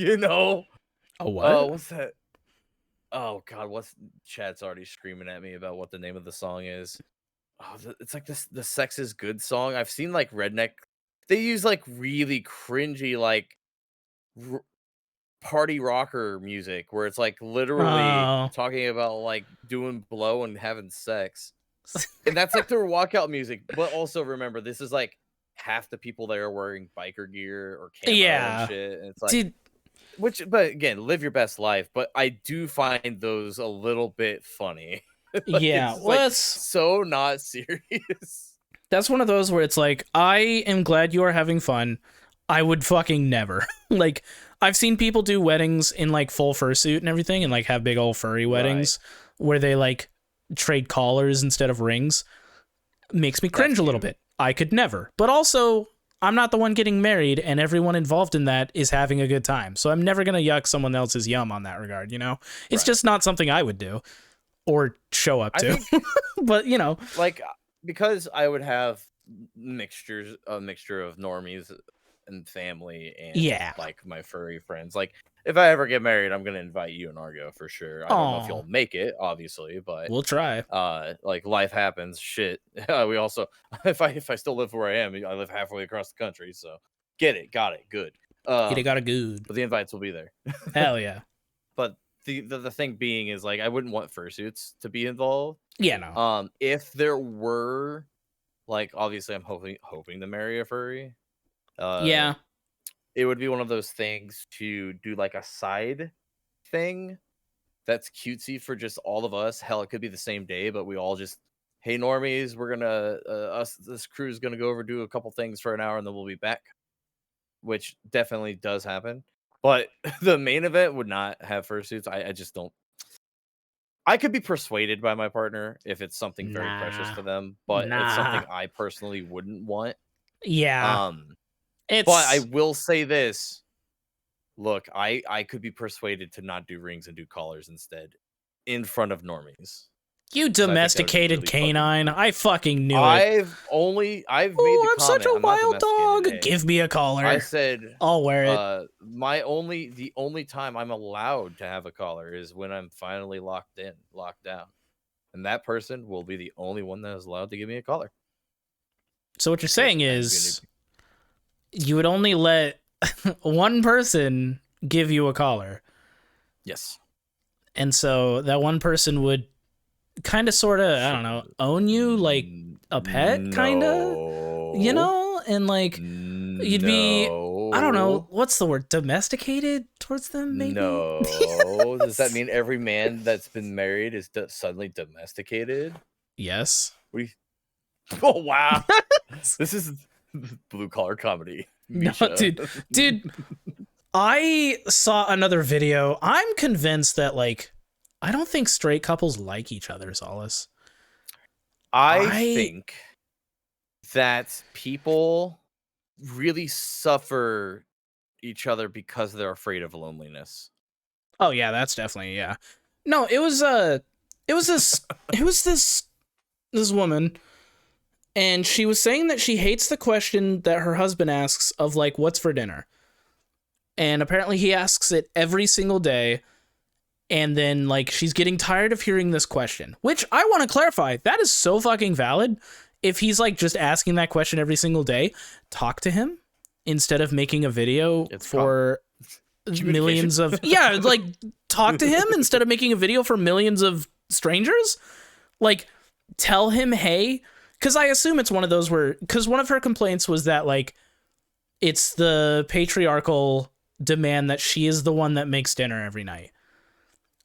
Speaker 2: A what?
Speaker 1: What's that? Oh god, Chad's already screaming at me about what the name of the song is. Oh, it's like the Sex is Good song. I've seen like redneck. They use like really cringy like party rocker music where it's like literally talking about like doing blow and having sex. And that's like their walkout music. But also remember, this is like half the people there are wearing biker gear or camo and shit. And it's like but again, live your best life. But I do find those a little bit funny. Like,
Speaker 2: yeah,
Speaker 1: it's like so not serious.
Speaker 2: That's one of those where it's like, I am glad you are having fun. I would fucking never. Like, I've seen people do weddings in like full fursuit and everything, and like have big old furry weddings where they like trade collars instead of rings. Makes me cringe a little bit. I could never. But also, I'm not the one getting married, and everyone involved in that is having a good time. So I'm never gonna yuck someone else's yum on that regard. It's just not something I would do or show up to. But
Speaker 1: like, because I would have a mixture of normies and family and like my furry friends. Like, if I ever get married, I'm gonna invite you and Argo for sure. I don't know if you'll make it, obviously, but
Speaker 2: we'll try.
Speaker 1: Like, life happens. Shit. We also, if I still live where I am, I live halfway across the country, so got it, good.
Speaker 2: Got it good.
Speaker 1: But the invites will be there.
Speaker 2: Hell yeah.
Speaker 1: But the thing being is, like, I wouldn't want fursuits to be involved.
Speaker 2: Yeah, no.
Speaker 1: If there were, like, obviously, I'm hoping to marry a furry. It would be one of those things to do like a side thing that's cutesy for just all of us. Hell, it could be the same day, but we all just, hey, normies, we're gonna this crew's gonna go over do a couple things for an hour and then we'll be back, which definitely does happen. But the main event would not have fursuits. I just don't. I could be persuaded by my partner if it's something very precious for them, but it's something I personally wouldn't want.
Speaker 2: Yeah.
Speaker 1: But I will say this. Look, I could be persuaded to not do rings and do collars instead in front of normies.
Speaker 2: You domesticated canine. I fucking knew it.
Speaker 1: I've made the comment.
Speaker 2: I'm such a wild dog. Hey, give me a collar.
Speaker 1: I said
Speaker 2: I'll wear it.
Speaker 1: The only time I'm allowed to have a collar is when I'm finally locked down. And that person will be the only one that is allowed to give me a collar.
Speaker 2: So what you're saying is you would only let one person give you a collar.
Speaker 1: Yes.
Speaker 2: And so that one person would kind of sort of, I don't know, own you like a pet, kind of, you know? And like you'd be, I don't know, what's the word? Domesticated towards them, maybe?
Speaker 1: No. Does that mean every man that's been married is suddenly domesticated?
Speaker 2: Yes.
Speaker 1: Oh, wow. This is blue collar comedy. Misha.
Speaker 2: No, dude, I saw another video. I'm convinced that, like, I don't think straight couples like each other, Solis.
Speaker 1: I think that people really suffer each other because they're afraid of loneliness.
Speaker 2: Oh yeah, that's definitely, yeah. No, it was this woman, and she was saying that she hates the question that her husband asks of like, what's for dinner? And apparently he asks it every single day. And then like she's getting tired of hearing this question, which I want to clarify. That is so fucking valid. If he's like just asking that question every single day, talk to him instead of making a video for millions of like talk to him instead of making a video for millions of strangers. Like tell him, hey, because I assume it's one of those where, because one of her complaints was that like it's the patriarchal demand that she is the one that makes dinner every night,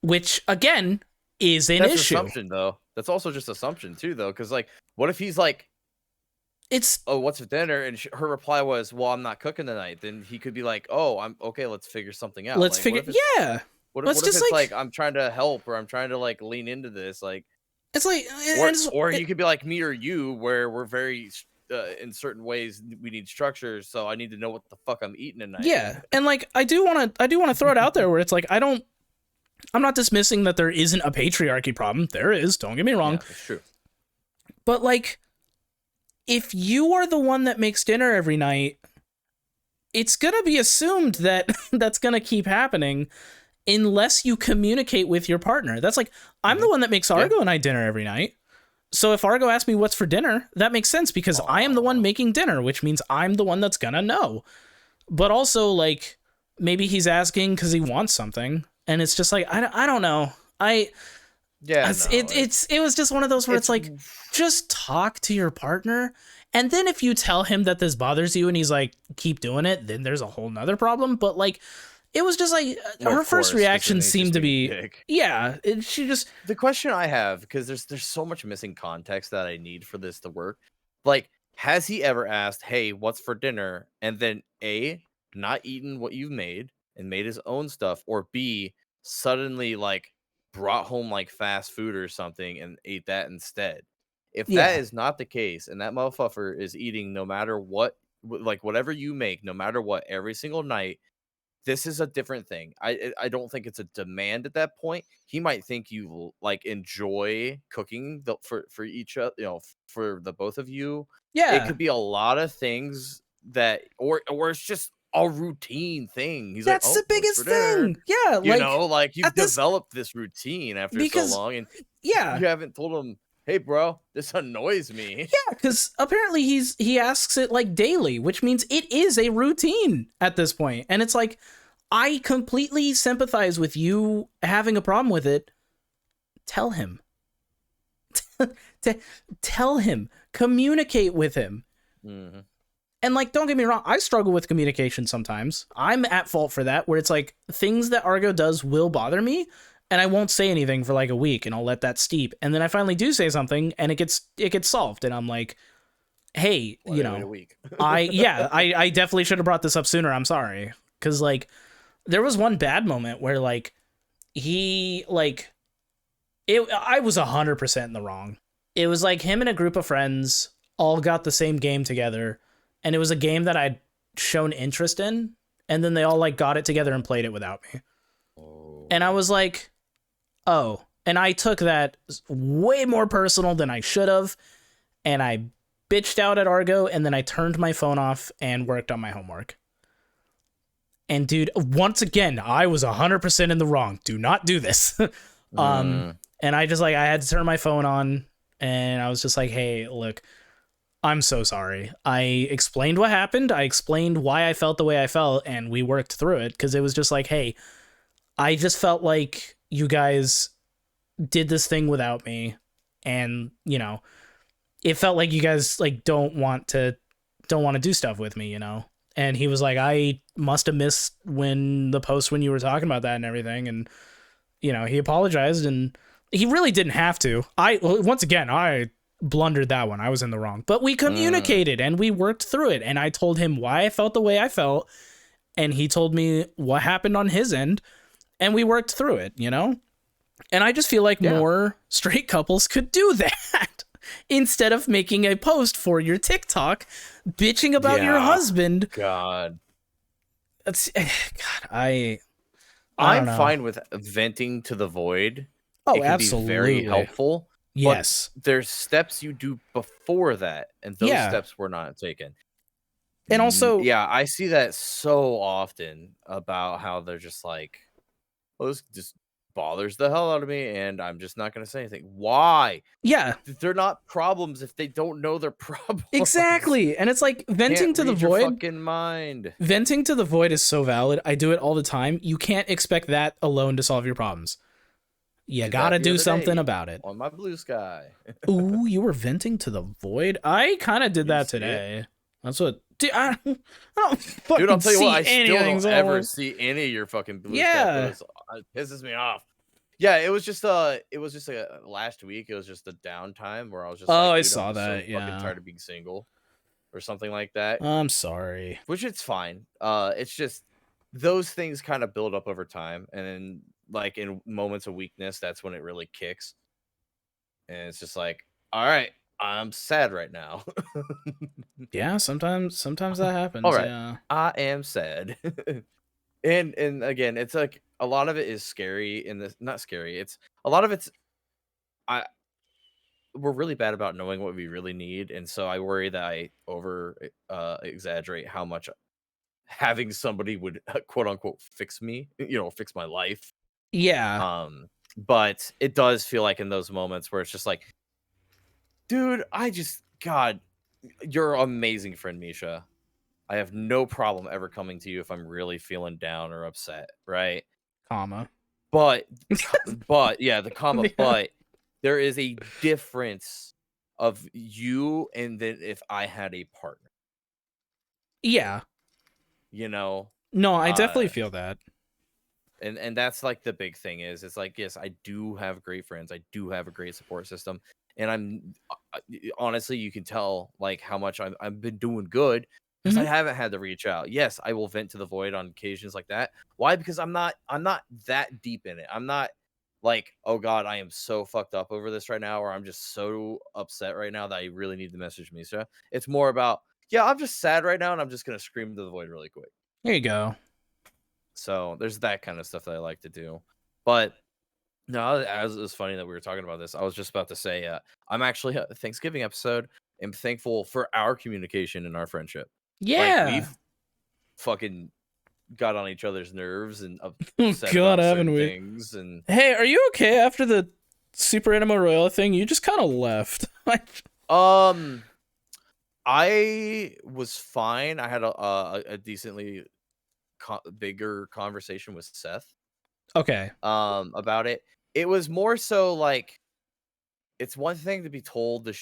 Speaker 2: which again is an issue.
Speaker 1: Assumption though. That's also just assumption too though, because like what if he's like,
Speaker 2: it's,
Speaker 1: oh, what's for dinner? And her reply was, well, I'm not cooking tonight. Then he could be like, oh, I'm okay, let's figure something out.
Speaker 2: Let's
Speaker 1: like,
Speaker 2: figure, yeah.
Speaker 1: What if it's like I'm trying to help, or I'm trying to like lean into this, like
Speaker 2: it's like,
Speaker 1: or you could be like me or you, where we're very in certain ways we need structure, so I need to know what the fuck I'm eating tonight.
Speaker 2: Yeah, and like I do want to throw it out there where it's like I'm not dismissing that there isn't a patriarchy problem. There is, don't get me wrong.
Speaker 1: Yeah, it's true.
Speaker 2: But like, if you are the one that makes dinner every night, it's gonna be assumed that that's gonna keep happening unless you communicate with your partner. That's like, I'm the one that makes Argo and I dinner every night. So if Argo asks me what's for dinner, that makes sense because I am the one making dinner, which means I'm the one that's gonna know. But also, like, maybe he's asking because he wants something, and it's just like, I don't know. It was just one of those where it's like, just talk to your partner, and then if you tell him that this bothers you and he's like, keep doing it, then there's a whole nother problem. But like, it was just like her first reaction seemed to be, she just.
Speaker 1: The question I have, because there's so much missing context that I need for this to work. Like, has he ever asked, hey, what's for dinner? And then A, not eaten what you've made and made his own stuff, or B, suddenly like brought home like fast food or something and ate that instead. If that is not the case, and that motherfucker is eating no matter what, like whatever you make, no matter what, every single night, this is a different thing. I don't think it's a demand at that point. He might think you like enjoy cooking for each other, for the both of you.
Speaker 2: Yeah,
Speaker 1: it could be a lot of things that, or it's just a routine thing. He's
Speaker 2: that's
Speaker 1: like,
Speaker 2: the biggest thing. Yeah,
Speaker 1: like you've developed this routine after so long, and you haven't told him, hey, bro, this annoys me.
Speaker 2: Yeah, because apparently he asks it like daily, which means it is a routine at this point. And it's like, I completely sympathize with you having a problem with it. Tell him. Tell him. Communicate with him.
Speaker 1: Mm-hmm.
Speaker 2: And like, don't get me wrong, I struggle with communication sometimes. I'm at fault for that, where it's like things that Argo does will bother me. And I won't say anything for like a week, and I'll let that steep. And then I finally do say something, and it gets solved. And I'm like, hey,
Speaker 1: wait a week.
Speaker 2: I definitely should have brought this up sooner. I'm sorry. Because like, there was one bad moment where like, I was 100% in the wrong. It was like him and a group of friends all got the same game together. And it was a game that I'd shown interest in. And then they all like got it together and played it without me. And I was like, oh, and I took that way more personal than I should have, and I bitched out at Argo, and then I turned my phone off and worked on my homework. And dude, once again, I was 100% in the wrong. Do not do this. And I just like, I had to turn my phone on, and I was just like, hey, look, I'm so sorry. I explained what happened. I explained why I felt the way I felt, and we worked through it because it was just like, hey, I just felt like you guys did this thing without me, and you know, it felt like you guys like don't want to do stuff with me, you know. And he was like, I must have missed when you were talking about that and everything, and you know, he apologized, and he really didn't have to. Once again, I blundered that one. I was in the wrong. But we communicated and we worked through it, and I told him why I felt the way I felt, and he told me what happened on his end, and we worked through it, you know? And I just feel like more straight couples could do that instead of making a post for your TikTok bitching about your husband.
Speaker 1: God.
Speaker 2: I'm
Speaker 1: fine with venting to the void.
Speaker 2: Oh,
Speaker 1: it can
Speaker 2: absolutely.
Speaker 1: be very helpful.
Speaker 2: Yes.
Speaker 1: But there's steps you do before that, and those steps were not taken.
Speaker 2: And also,
Speaker 1: yeah, I see that so often about how they're just like, well, this just bothers the hell out of me, and I'm just not going to say anything. Why?
Speaker 2: Yeah.
Speaker 1: They're not problems if they don't know they're problems.
Speaker 2: Exactly. And it's like venting to the void.
Speaker 1: Your fucking mind.
Speaker 2: Venting to the void is so valid. I do it all the time. You can't expect that alone to solve your problems. You gotta do something about it.
Speaker 1: On my blue sky.
Speaker 2: Ooh, you were venting to the void? I kind of did that today. That's what... Dude, I don't fucking
Speaker 1: I'll tell you what, I still don't ever
Speaker 2: anymore.
Speaker 1: see any of your fucking blue stuff. It pisses me off. Yeah, it was just last week. It was just a downtime where I was just
Speaker 2: I
Speaker 1: dude,
Speaker 2: saw
Speaker 1: I'm
Speaker 2: that.
Speaker 1: so fucking tired of being single, or something like that.
Speaker 2: I'm sorry.
Speaker 1: Which it's fine. It's just those things kind of build up over time, and then like in moments of weakness, that's when it really kicks. And it's just like, all right, I'm sad right now.
Speaker 2: Yeah, sometimes that happens.
Speaker 1: All right,
Speaker 2: yeah.
Speaker 1: I am sad. and again, it's like a lot of it is scary. Not scary. It's a lot of it's we're really bad about knowing what we really need, and so I worry that I over exaggerate how much having somebody would quote unquote fix me, fix my life.
Speaker 2: Yeah.
Speaker 1: But it does feel like in those moments where it's just like, dude, God, you're an amazing friend, Misha. I have no problem ever coming to you if I'm really feeling down or upset, right?
Speaker 2: Comma.
Speaker 1: But yeah, the comma, but there is a difference of you and then if I had a partner.
Speaker 2: Yeah.
Speaker 1: No,
Speaker 2: I definitely feel that.
Speaker 1: And that's like the big thing is, it's like, yes, I do have great friends. I do have a great support system. And I'm honestly, you can tell like how much I've been doing good because I haven't had to reach out. Yes, I will vent to the void on occasions like that. Why? Because I'm not that deep in it. I'm not like, oh God, I am so fucked up over this right now, or I'm just so upset right now that I really need to message Misha. It's more about, yeah, I'm just sad right now and I'm just going to scream to the void really quick.
Speaker 2: There you go.
Speaker 1: So there's that kind of stuff that I like to do. But no, as it was funny that we were talking about this, I was just about to say, I'm actually a Thanksgiving episode. I'm thankful for our communication and our friendship.
Speaker 2: Yeah.
Speaker 1: Like, we've fucking got on each other's nerves and
Speaker 2: upset God, about haven't we?
Speaker 1: Things. And
Speaker 2: hey, are you okay after the Super Animo Royale thing? You just kind of left.
Speaker 1: I was fine. I had a decently bigger conversation with Seth.
Speaker 2: Okay.
Speaker 1: About it. It was more so like, it's one thing to be told to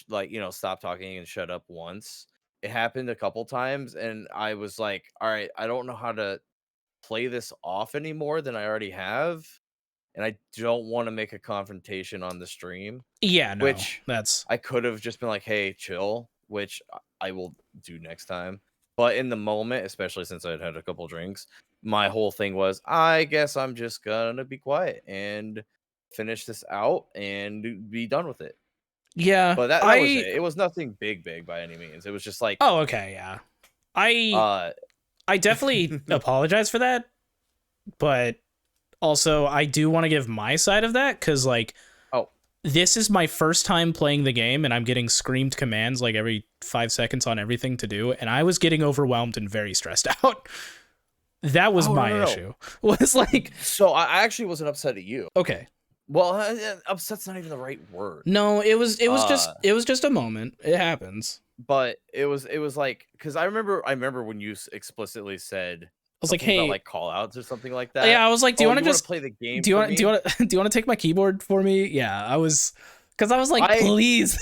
Speaker 1: stop talking and shut up once. It happened a couple times, and I was like, all right, I don't know how to play this off any more than I already have, and I don't want to make a confrontation on the stream.
Speaker 2: Yeah, no,
Speaker 1: which I could have just been like, hey, chill, which I will do next time. But in the moment, especially since I'd had a couple drinks, my whole thing was, I guess I'm just gonna be quiet and finish this out and be done with it.
Speaker 2: Yeah,
Speaker 1: but that was it. It was nothing big by any means. It was just like,
Speaker 2: oh, okay, yeah. I definitely apologize for that, but also I do want to give my side of that, because like, this is my first time playing the game, and I'm getting screamed commands like every 5 seconds on everything to do, and I was getting overwhelmed and very stressed out. That was my issue. Was like,
Speaker 1: so I actually wasn't upset at you.
Speaker 2: Okay.
Speaker 1: Well, upset's not even the right word.
Speaker 2: No, it was just a moment. It happens.
Speaker 1: But it was like, because I remember when you explicitly said
Speaker 2: was like,
Speaker 1: something about
Speaker 2: hey,
Speaker 1: like call outs or something like
Speaker 2: yeah,
Speaker 1: that.
Speaker 2: I was like, do you
Speaker 1: Oh,
Speaker 2: want to
Speaker 1: you want to
Speaker 2: just
Speaker 1: play the game
Speaker 2: do you
Speaker 1: for
Speaker 2: want do you
Speaker 1: me?
Speaker 2: want to do you want to take my keyboard for me? Yeah, I was because I was like,
Speaker 1: I
Speaker 2: please,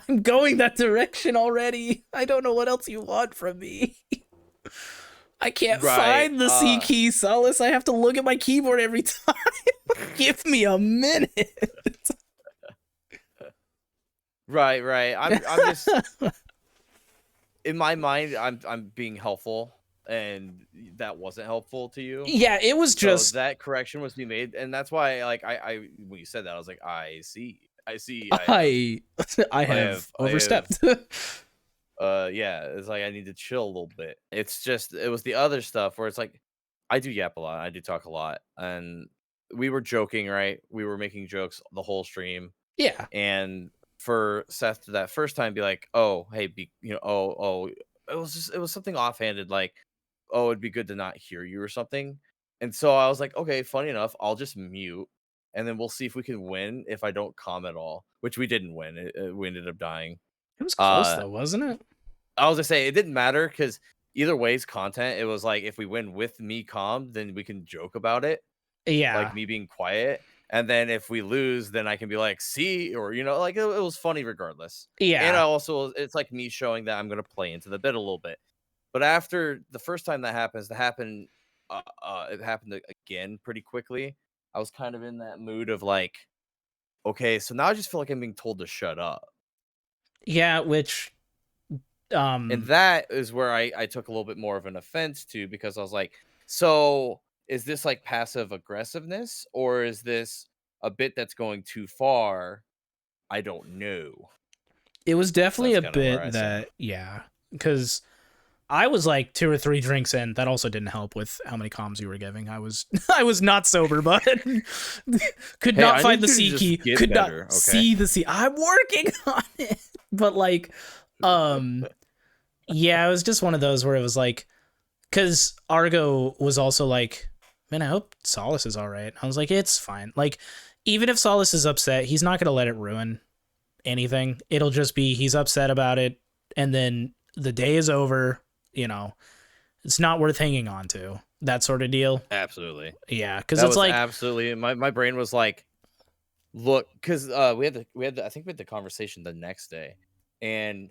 Speaker 2: I'm going that direction already. I don't know what else you want from me. I can't
Speaker 1: right.
Speaker 2: find the C key, Solis. I have to look at my keyboard every time. Give me a minute.
Speaker 1: Right. I'm just in my mind. I'm being helpful, and that wasn't helpful to you.
Speaker 2: Yeah, it was
Speaker 1: So
Speaker 2: just
Speaker 1: that correction was being made, and that's why like I when you said that, I was like, I see,
Speaker 2: I I have
Speaker 1: I have
Speaker 2: overstepped.
Speaker 1: yeah, it's like I need to chill a little bit. It's just it was the other stuff where it's like I do yap a lot, I do talk a lot, and we were joking, right? We were making jokes the whole stream,
Speaker 2: Yeah.
Speaker 1: and for Seth to that first time be like, "Oh, hey, oh," it was something offhanded, like, "Oh, it'd be good to not hear you," or something. And so I was like, "Okay, funny enough, I'll just mute, and then we'll see if we can win if I don't comment at all," which we didn't win. We ended up dying.
Speaker 2: It was close
Speaker 1: Uh,
Speaker 2: though, wasn't it?
Speaker 1: I was gonna say it didn't matter because either way's content. It was like if we win with me calm, then we can joke about it, like
Speaker 2: Yeah.
Speaker 1: me being quiet. And then if we lose, then I can be like, see, or like it was funny regardless. And I
Speaker 2: Yeah.
Speaker 1: also it's like me showing that I'm gonna play into the bit a little bit. But after the first time that happens, it happened again pretty quickly. I was kind of in that mood of like, okay, so now I just feel like I'm being told to shut up.
Speaker 2: Yeah, which
Speaker 1: And that is where I took a little bit more of an offense to, because I was like, so is this like passive aggressiveness, or is this a bit that's going too far? I don't know.
Speaker 2: it was
Speaker 1: So
Speaker 2: definitely
Speaker 1: that's
Speaker 2: a
Speaker 1: kind of where I
Speaker 2: bit
Speaker 1: stand.
Speaker 2: that yeah, because I was like 2 or 3 drinks in. That also didn't help with how many comms you were giving. I was I was not sober, but could
Speaker 1: Hey,
Speaker 2: not
Speaker 1: I
Speaker 2: find
Speaker 1: need
Speaker 2: the
Speaker 1: you to
Speaker 2: C
Speaker 1: just
Speaker 2: key.
Speaker 1: get
Speaker 2: Could not
Speaker 1: better, okay?
Speaker 2: see the C. I'm working on it. But like, um, yeah, it was just one of those where it was like, because Argo was also like, man, I hope Solis is all right. I was like, it's fine. Like, even if Solis is upset, he's not gonna let it ruin anything. It'll just be he's upset about it, and then the day is over. You know, it's not worth hanging on to. That sort of deal.
Speaker 1: Absolutely.
Speaker 2: Yeah, because
Speaker 1: That
Speaker 2: it's
Speaker 1: was
Speaker 2: like,
Speaker 1: absolutely my brain was like, look, because I think we had the conversation the next day, and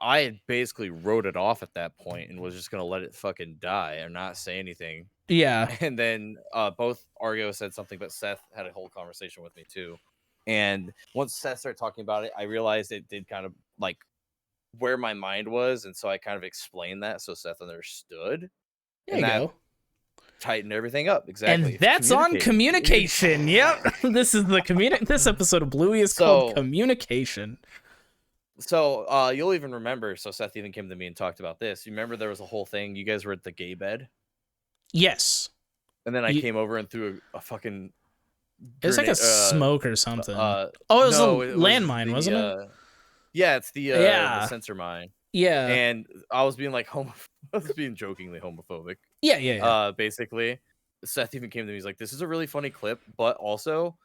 Speaker 1: I had basically wrote it off at that point and was just gonna let it fucking die and not say anything.
Speaker 2: yeah,
Speaker 1: And then both Argo said something, but Seth had a whole conversation with me too. And once Seth started talking about it, I realized it did kind of like where my mind was, and so I kind of explained that so Seth understood,
Speaker 2: there
Speaker 1: and
Speaker 2: you
Speaker 1: that
Speaker 2: go.
Speaker 1: tightened everything up.
Speaker 2: And
Speaker 1: Exactly.
Speaker 2: that's on
Speaker 1: Communicating.
Speaker 2: communication. Yep. This is the This episode of Bluey is called
Speaker 1: So
Speaker 2: communication.
Speaker 1: you'll even remember. So Seth even came to me and talked about this. You remember there was a whole thing. You guys were at the gay bed,
Speaker 2: Yes.
Speaker 1: and then I
Speaker 2: You,
Speaker 1: came over and threw a fucking
Speaker 2: it was like a
Speaker 1: grenade.
Speaker 2: smoke or something. Oh, it was a
Speaker 1: No, it was
Speaker 2: landmine, wasn't it?
Speaker 1: yeah, it's the
Speaker 2: Yeah.
Speaker 1: sensor mine.
Speaker 2: Yeah.
Speaker 1: And I was being like I was being jokingly homophobic.
Speaker 2: Yeah.
Speaker 1: Basically, Seth even came to me. He's like, "This is a really funny clip, but also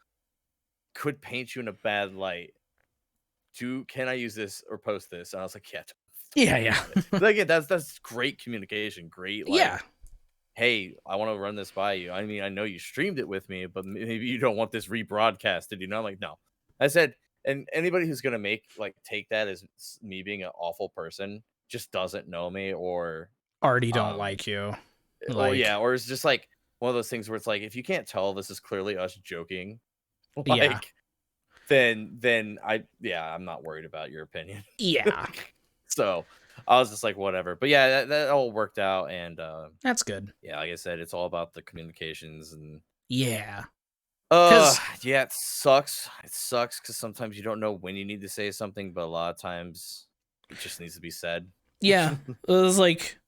Speaker 1: could paint you in a bad light. Can I use this or post this?" And I was like, "Yeah,
Speaker 2: Yeah.
Speaker 1: like yeah, that's great communication. Great, like,
Speaker 2: Yeah.
Speaker 1: hey, I want to run this by you. I mean, I know you streamed it with me, but maybe you don't want this rebroadcasted. You know, I'm like, no." I said, and anybody who's gonna take that as me being an awful person just doesn't know me,
Speaker 2: Already don't
Speaker 1: um,
Speaker 2: like you.
Speaker 1: or yeah,
Speaker 2: Like,
Speaker 1: or it's just like one of those things where it's like if you can't tell this is clearly us joking,
Speaker 2: yeah.
Speaker 1: like I'm not worried about your opinion.
Speaker 2: Yeah.
Speaker 1: So I was just like, whatever. But yeah, that all worked out, and
Speaker 2: That's good.
Speaker 1: yeah, like I said, it's all about the communications, and
Speaker 2: Yeah. Cuz
Speaker 1: yeah, it sucks. It sucks because sometimes you don't know when you need to say something, but a lot of times it just needs to be said.
Speaker 2: yeah, it was like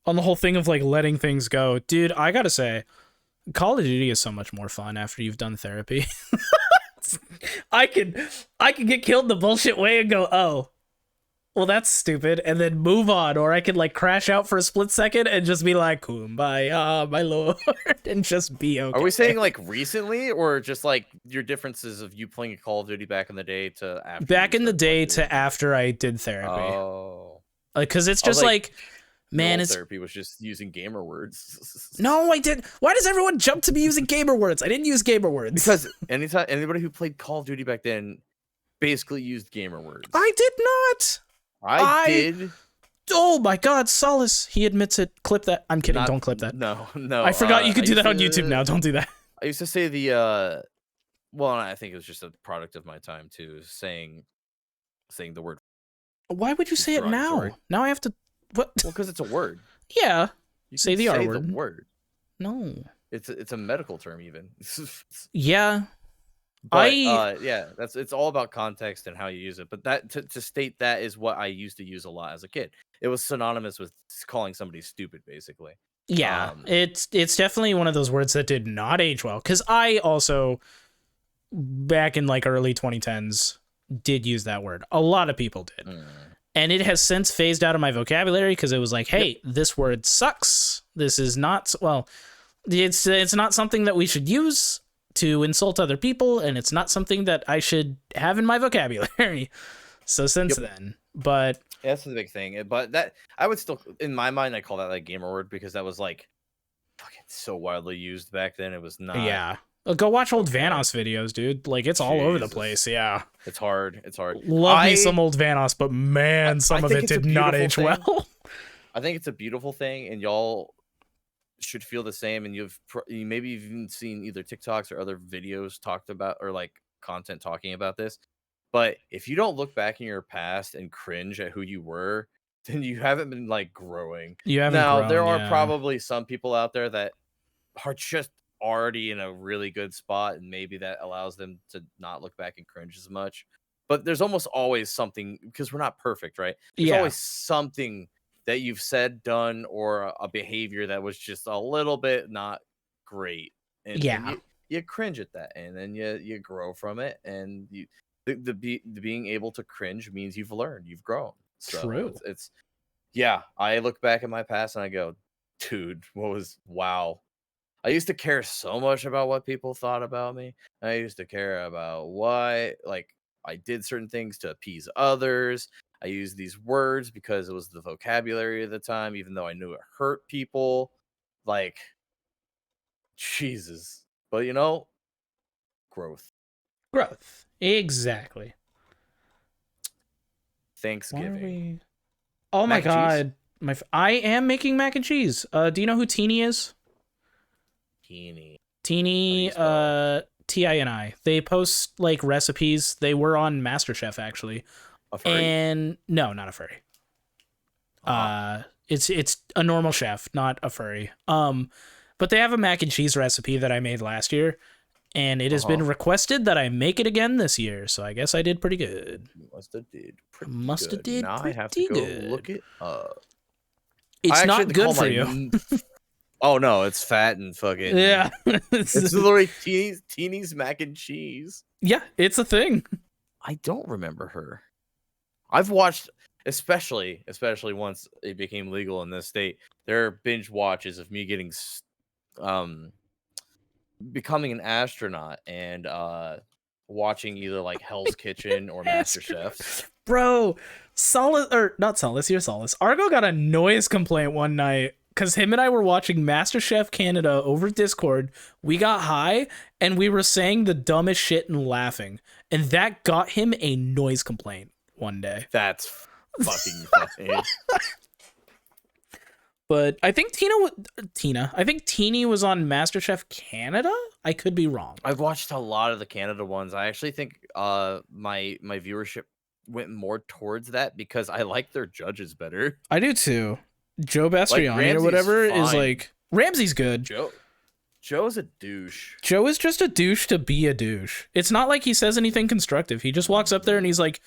Speaker 2: on the whole thing of like letting things go. Dude, I got to say Call of Duty is so much more fun after you've done therapy. I could get killed the bullshit way and go, "Oh, well, that's stupid, and then move on, or I could like crash out for a split second and just be like, "Kumbaya, my lord," and just be okay.
Speaker 1: Are we saying like recently, or just like your differences of you playing a Call of Duty back in the day to after?
Speaker 2: Back in the day to after I did therapy.
Speaker 1: Oh,
Speaker 2: because it's just like man, it's
Speaker 1: therapy was just using gamer words.
Speaker 2: No, I didn't. Why does everyone jump to me using gamer words? I didn't use gamer words
Speaker 1: because anybody who played Call of Duty back then basically used gamer words.
Speaker 2: I did not.
Speaker 1: I did.
Speaker 2: Oh my God, Solis. He admits it. Clip that. I'm kidding. Don't clip that.
Speaker 1: No.
Speaker 2: I forgot you could do that on YouTube now. Don't do that.
Speaker 1: I used to say well, I think it was just a product of my time too, saying the word.
Speaker 2: Why would you say it now? Now I have to. What?
Speaker 1: Well, because it's a word.
Speaker 2: Yeah.
Speaker 1: You
Speaker 2: say the R word.
Speaker 1: The word.
Speaker 2: No.
Speaker 1: It's a medical term even.
Speaker 2: Yeah.
Speaker 1: But, yeah, it's all about context and how you use it. But that to state that is what I used to use a lot as a kid. It was synonymous with calling somebody stupid, basically.
Speaker 2: Yeah, it's definitely one of those words that did not age well. Because I also, back in like early 2010s, did use that word. A lot of people did. And it has since phased out of my vocabulary because it was like, hey, this word sucks. This is not, well, it's not something that we should use to insult other people, and it's not something that I should have in my vocabulary. So since then, but
Speaker 1: yeah, that's the big thing. But that I would still, in my mind, I call that like gamer word because that was like fucking so widely used back then. It was not.
Speaker 2: Yeah, go watch old Vanoss videos, dude. Like it's all over the place. Yeah,
Speaker 1: it's hard.
Speaker 2: Love me some old Vanoss, but man, some of it did not age well.
Speaker 1: I think it's a beautiful thing, and y'all should feel the same. And you maybe you've even seen either TikToks or other videos talked about, or like content talking about this. But if you don't look back in your past and cringe at who you were, then you haven't been like growing.
Speaker 2: You haven't.
Speaker 1: Now there are probably some people out there that are just already in a really good spot, and maybe that allows them to not look back and cringe as much. But there's almost always something, because we're not perfect, right? There's always something that you've said, done, or a behavior that was just a little bit not great, and you cringe at that, and then you grow from it, and the being able to cringe means you've learned, you've grown. So
Speaker 2: True.
Speaker 1: It's I look back at my past and I go, dude, wow. I used to care so much about what people thought about me. I used to care about why, like, I did certain things to appease others. I used these words because it was the vocabulary of the time, even though I knew it hurt people. Like, Jesus. But, growth.
Speaker 2: Exactly.
Speaker 1: Thanksgiving.
Speaker 2: Oh my God. I am making mac and cheese. Do you know who Teeny is? Teeny, Tini. They post like recipes. They were on MasterChef actually.
Speaker 1: A furry?
Speaker 2: And no, not a furry. It's a normal chef, not a furry. But they have a mac and cheese recipe that I made last year, and it has been requested that I make it again this year. So I guess I did pretty good.
Speaker 1: Must have did
Speaker 2: now
Speaker 1: I have to go
Speaker 2: good.
Speaker 1: look it up.
Speaker 2: It's not good for you.
Speaker 1: Oh no, it's fat and fucking it's literally Teeny's mac and cheese.
Speaker 2: Yeah, it's a thing.
Speaker 1: I don't remember her. I've watched, especially once it became legal in this state, there are binge watches of me getting becoming an astronaut and watching either like Hell's Kitchen or MasterChef.
Speaker 2: Bro, not Solis, you're Solis. Argo got a noise complaint one night because him and I were watching MasterChef Canada over Discord. We got high and we were saying the dumbest shit and laughing. And that got him a noise complaint one day.
Speaker 1: That's fucking funny.
Speaker 2: But I think I think Teeny was on MasterChef Canada. I could be wrong.
Speaker 1: I've watched a lot of the Canada ones. I actually think my viewership went more towards that because I like their judges better.
Speaker 2: I do too. Joe Bastiani or whatever is like Ramsey's good.
Speaker 1: Joe's a douche.
Speaker 2: Joe is just a douche to be a douche. It's not like he says anything constructive. He just walks up there and he's like,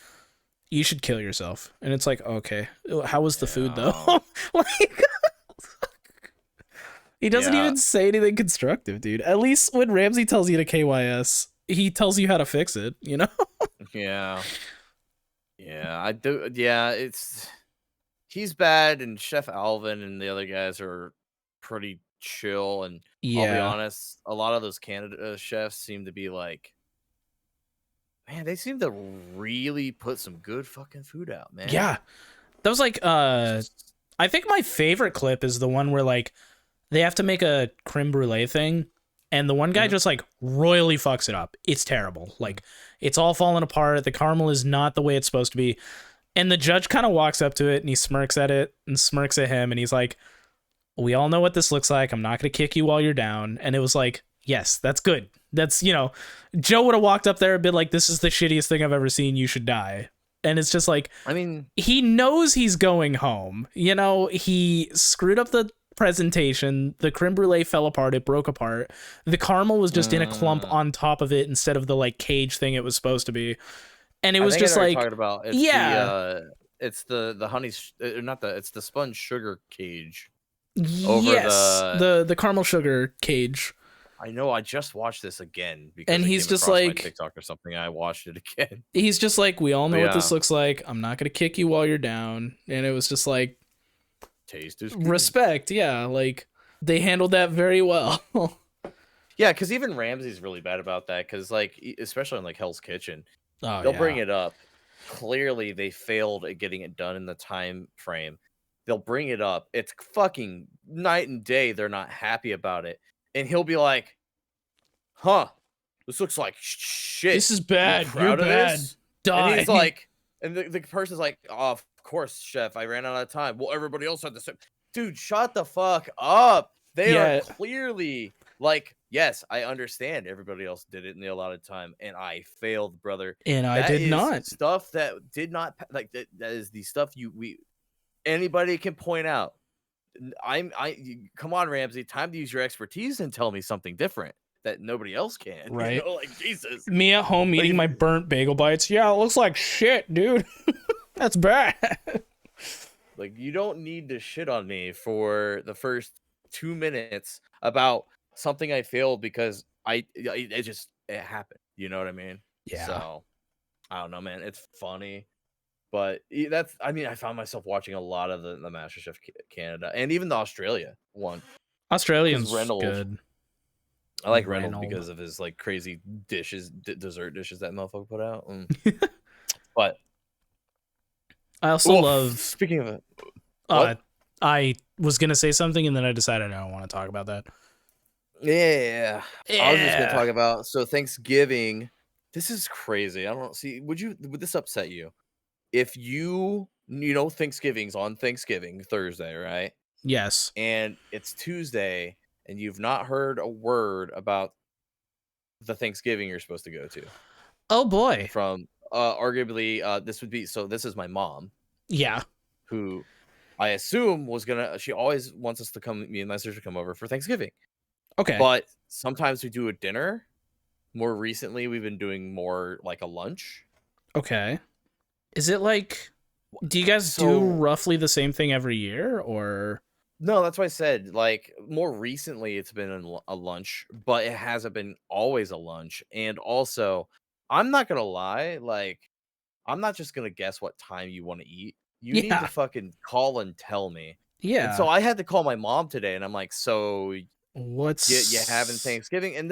Speaker 2: "You should kill yourself." And it's like, okay, how was the food though? Like, he doesn't even say anything constructive, dude. At least when Ramsey tells you to KYS, he tells you how to fix it, you know?
Speaker 1: Yeah. Yeah, I do. Yeah, he's bad, and Chef Alvin and the other guys are pretty chill. And I'll be
Speaker 2: Yeah.
Speaker 1: honest, a lot of those Canada chefs seem to be like, man, they seem to really put some good fucking food out, man.
Speaker 2: Yeah. That was like, I think my favorite clip is the one where like they have to make a creme brulee thing, and the one guy just like royally fucks it up. It's terrible. Like it's all falling apart. The caramel is not the way it's supposed to be. And the judge kind of walks up to it and he smirks at it and smirks at him, and he's like, we all know what this looks like. I'm not going to kick you while you're down. And it was like, yes, that's good. That's, Joe would have walked up there and been like, this is the shittiest thing I've ever seen. You should die. And it's just like,
Speaker 1: I mean,
Speaker 2: he knows he's going home. He screwed up the presentation. The creme brulee fell apart. It broke apart. The caramel was just in a clump on top of it instead of the like cage thing it was supposed to be. And it was
Speaker 1: I think
Speaker 2: just
Speaker 1: I know what
Speaker 2: like,
Speaker 1: you're talking about. It's
Speaker 2: yeah,
Speaker 1: it's the honey, not the, it's the sponge sugar cage.
Speaker 2: yes, the caramel sugar cage.
Speaker 1: I know. I just watched this again because
Speaker 2: And
Speaker 1: it
Speaker 2: he's
Speaker 1: came
Speaker 2: just
Speaker 1: across my
Speaker 2: like,
Speaker 1: TikTok or something. I watched it again.
Speaker 2: he's just like, we all know what this
Speaker 1: Yeah.
Speaker 2: looks like. I'm not gonna kick you while you're down. And it was just like,
Speaker 1: Taste is good.
Speaker 2: respect. Yeah, like they handled that very well.
Speaker 1: Yeah, because even Ramsey's really bad about that. Because like, especially in like Hell's Kitchen,
Speaker 2: Oh,
Speaker 1: they'll
Speaker 2: yeah.
Speaker 1: bring it up. Clearly, they failed at getting it done in the time frame. They'll bring it up. It's fucking night and day. They're not happy about it, and he'll be like, "Huh, this looks like shit.
Speaker 2: This is bad.
Speaker 1: You
Speaker 2: You're
Speaker 1: proud of
Speaker 2: bad.
Speaker 1: this?"
Speaker 2: Die.
Speaker 1: And he's like, and the person's like, "Oh, of course, chef. I ran out of time. Well, everybody else had the same." Dude, shut the fuck up. They
Speaker 2: Yeah.
Speaker 1: are clearly like, yes, I understand everybody else did it in the allotted time, and I failed, brother.
Speaker 2: And I
Speaker 1: That
Speaker 2: did
Speaker 1: is
Speaker 2: not.
Speaker 1: stuff that did not like that. That is the stuff anybody can point out. Come on, Ramsey. Time to use your expertise and tell me something different that nobody else can.
Speaker 2: Right.
Speaker 1: Like Jesus.
Speaker 2: Me at home eating my burnt bagel bites. Yeah, it looks like shit, dude. That's bad.
Speaker 1: Like, you don't need to shit on me for the first 2 minutes about something I failed because it happened. You know what I mean?
Speaker 2: Yeah.
Speaker 1: So I don't know, man. It's funny, but I found myself watching a lot of the MasterChef Canada and even the Australia one.
Speaker 2: Australian's
Speaker 1: Reynolds.
Speaker 2: good.
Speaker 1: I like Reynolds because of his like crazy dishes, dessert dishes that motherfucker put out. But
Speaker 2: I also love.
Speaker 1: Speaking of it,
Speaker 2: I was gonna say something and then I decided I don't want to talk about that.
Speaker 1: yeah, I was just gonna talk about Thanksgiving. This is crazy. I don't see. Would this upset you if Thanksgiving's on Thanksgiving Thursday, right?
Speaker 2: Yes.
Speaker 1: And it's Tuesday, and you've not heard a word about the Thanksgiving you're supposed to go to.
Speaker 2: Oh boy.
Speaker 1: From arguably, this is my mom.
Speaker 2: Yeah.
Speaker 1: Who I assume she always wants us to come, me and my sister come over for Thanksgiving.
Speaker 2: Okay.
Speaker 1: But sometimes we do a dinner. More recently, we've been doing more like a lunch.
Speaker 2: Okay. Is it like, do you guys do roughly the same thing every year, or?
Speaker 1: No, that's why I said, like, more recently it's been a lunch, but it hasn't been always a lunch. And also, I'm not going to lie, like, I'm not just going to guess what time you want to eat. You need to fucking call and tell me.
Speaker 2: Yeah.
Speaker 1: And so I had to call my mom today, and I'm like, so
Speaker 2: what's
Speaker 1: you having Thanksgiving? And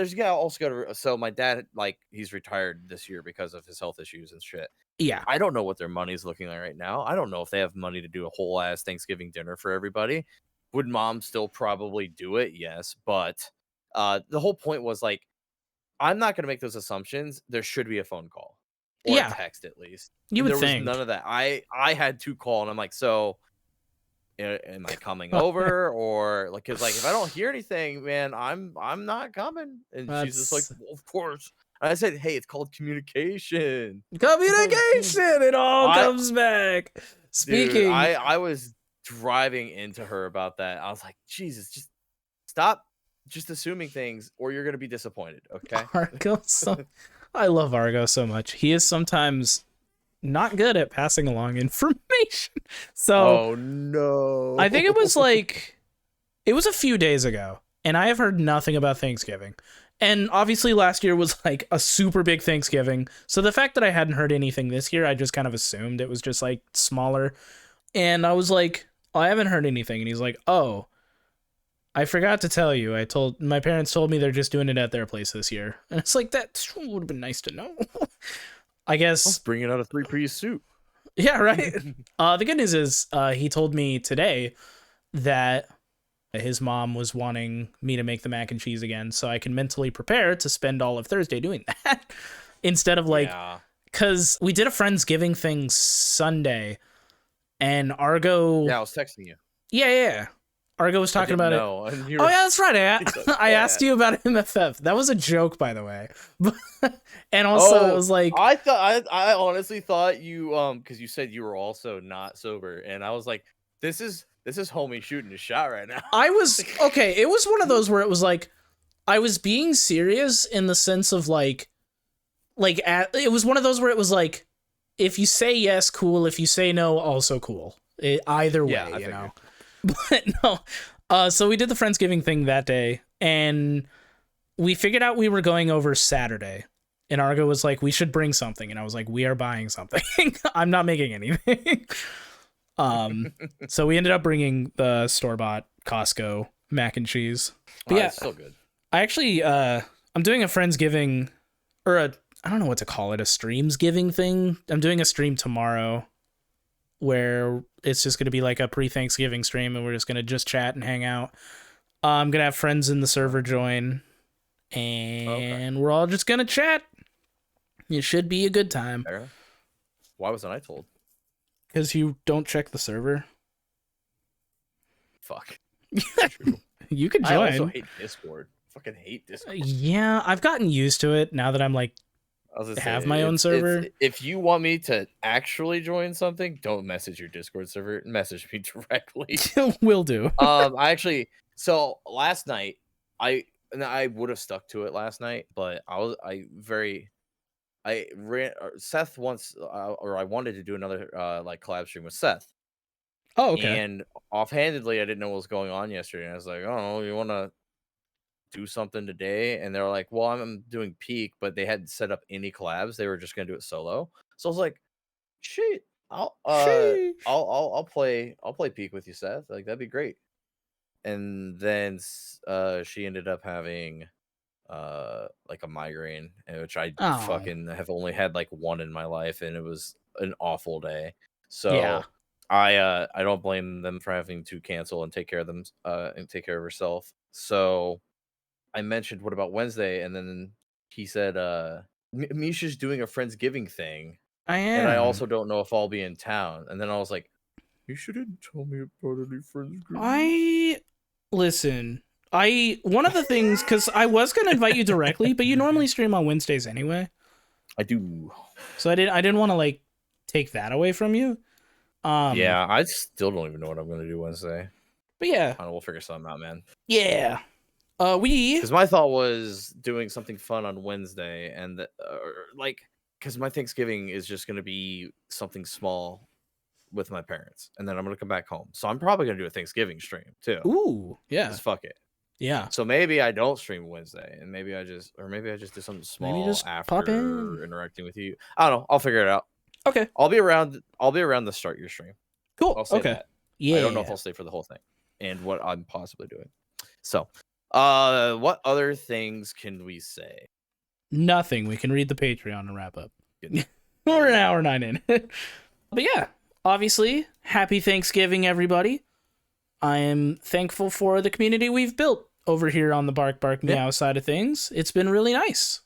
Speaker 1: so my dad, like, he's retired this year because of his health issues and shit.
Speaker 2: Yeah.
Speaker 1: I don't know what their money's looking like right now. I don't know if they have money to do a whole ass Thanksgiving dinner for everybody. Would mom still probably do it? Yes. But the whole point was, like, I'm not going to make those assumptions. There should be a phone call or a text at least.
Speaker 2: You would
Speaker 1: there
Speaker 2: think.
Speaker 1: was none of that. I had to call, and I'm like, so am I coming over? Or like, because like if I don't hear anything, man, I'm not coming. And she's just like, well, of course. And I said, hey, it's called communication.
Speaker 2: It all comes back. Speaking,
Speaker 1: dude, I was driving into her about that. I was like, Jesus, just stop just assuming things, or you're gonna be disappointed. Okay.
Speaker 2: Argo, I love Argo so much. He is sometimes not good at passing along information. So,
Speaker 1: oh no,
Speaker 2: I think it was a few days ago, and I have heard nothing about Thanksgiving. And obviously last year was like a super big Thanksgiving. So the fact that I hadn't heard anything this year, I just kind of assumed it was just like smaller. And I was like, oh, I haven't heard anything. And he's like, oh, I forgot to tell you. My parents told me they're just doing it at their place this year. And it's like, that would have been nice to know. I guess.
Speaker 1: Let's bring it out a 3-piece suit.
Speaker 2: Yeah, right. The good news is he told me today that his mom was wanting me to make the mac and cheese again, so I can mentally prepare to spend all of Thursday doing that instead of like, because we did a Friendsgiving thing Sunday, and Argo.
Speaker 1: Yeah, I was texting you.
Speaker 2: Yeah. Argo was talking about it. Oh yeah, that's right. I asked you about MFF. That was a joke, by the way. And also, it was like
Speaker 1: I honestly thought you because you said you were also not sober, and I was like, this is homie shooting a shot right now.
Speaker 2: I was okay. It was one of those where it was like I was being serious in the sense of like it was one of those where it was like, if you say yes, cool. If you say no, also cool. Either way, you know. But no. So we did the Friendsgiving thing that day, and we figured out we were going over Saturday. And Argo was like, we should bring something. And I was like, we are buying something. I'm not making anything. So we ended up bringing the store-bought Costco mac and cheese. But yeah,
Speaker 1: it's so good.
Speaker 2: I actually, I'm doing a Friendsgiving, or I don't know what to call it, a streamsgiving thing. I'm doing a stream tomorrow where it's just going to be like a pre-Thanksgiving stream, and we're just going to just chat and hang out. I'm going to have friends in the server join, and we're all just going to chat. It should be a good time.
Speaker 1: Why wasn't I told?
Speaker 2: Because you don't check the server.
Speaker 1: Fuck.
Speaker 2: You can join.
Speaker 1: I also hate Discord. Fucking hate Discord.
Speaker 2: Yeah, I've gotten used to it now that I'm like, have my own server.
Speaker 1: If you want me to actually join something, don't message your Discord server. Message me directly.
Speaker 2: Will do.
Speaker 1: So last night, I would have stuck to it last night, but Seth once, or I wanted to do another like collab stream with Seth.
Speaker 2: Oh, okay.
Speaker 1: And offhandedly, I didn't know what was going on yesterday. And I was like, oh, you want to do something today? And they're like, well, I'm doing Peak, but they hadn't set up any collabs. They were just gonna do it solo. So I was like, shit, I'll play Peak with you, Seth. Like, that'd be great. And then she ended up having like a migraine, which I fucking have only had like one in my life, and it was an awful day. So yeah. I don't blame them for having to cancel and take care of them and take care of herself. So I mentioned, what about Wednesday? And then he said Misha's doing a Friendsgiving thing.
Speaker 2: I am.
Speaker 1: And I also don't know if I'll be in town. And then I was like, you shouldn't tell me about any Friendsgiving.
Speaker 2: Listen, one of the things, because I was gonna invite you directly, but you normally stream on Wednesdays anyway.
Speaker 1: I do.
Speaker 2: So I didn't want to like take that away from you.
Speaker 1: Yeah, I still don't even know what I'm gonna do Wednesday.
Speaker 2: But yeah,
Speaker 1: I don't know, we'll figure something out, man.
Speaker 2: Yeah.
Speaker 1: Because my thought was doing something fun on Wednesday, and because my Thanksgiving is just gonna be something small with my parents, and then I'm gonna come back home. So I'm probably gonna do a Thanksgiving stream too.
Speaker 2: Ooh, yeah.
Speaker 1: Just fuck it.
Speaker 2: Yeah.
Speaker 1: So maybe I don't stream Wednesday, and maybe I just do something small after
Speaker 2: pop in.
Speaker 1: interacting with you. I don't know. I'll figure it out.
Speaker 2: Okay.
Speaker 1: I'll be around to start your stream.
Speaker 2: Cool.
Speaker 1: I'll say
Speaker 2: okay.
Speaker 1: That.
Speaker 2: Yeah.
Speaker 1: I don't know if I'll stay for the whole thing, and what I'm possibly doing. So, what other things can we say?
Speaker 2: Nothing. We can read the Patreon and wrap up. We're an hour 9 in. But yeah, obviously, happy Thanksgiving, everybody. I am thankful for the community we've built over here on the Bark Meow side of things. It's been really nice.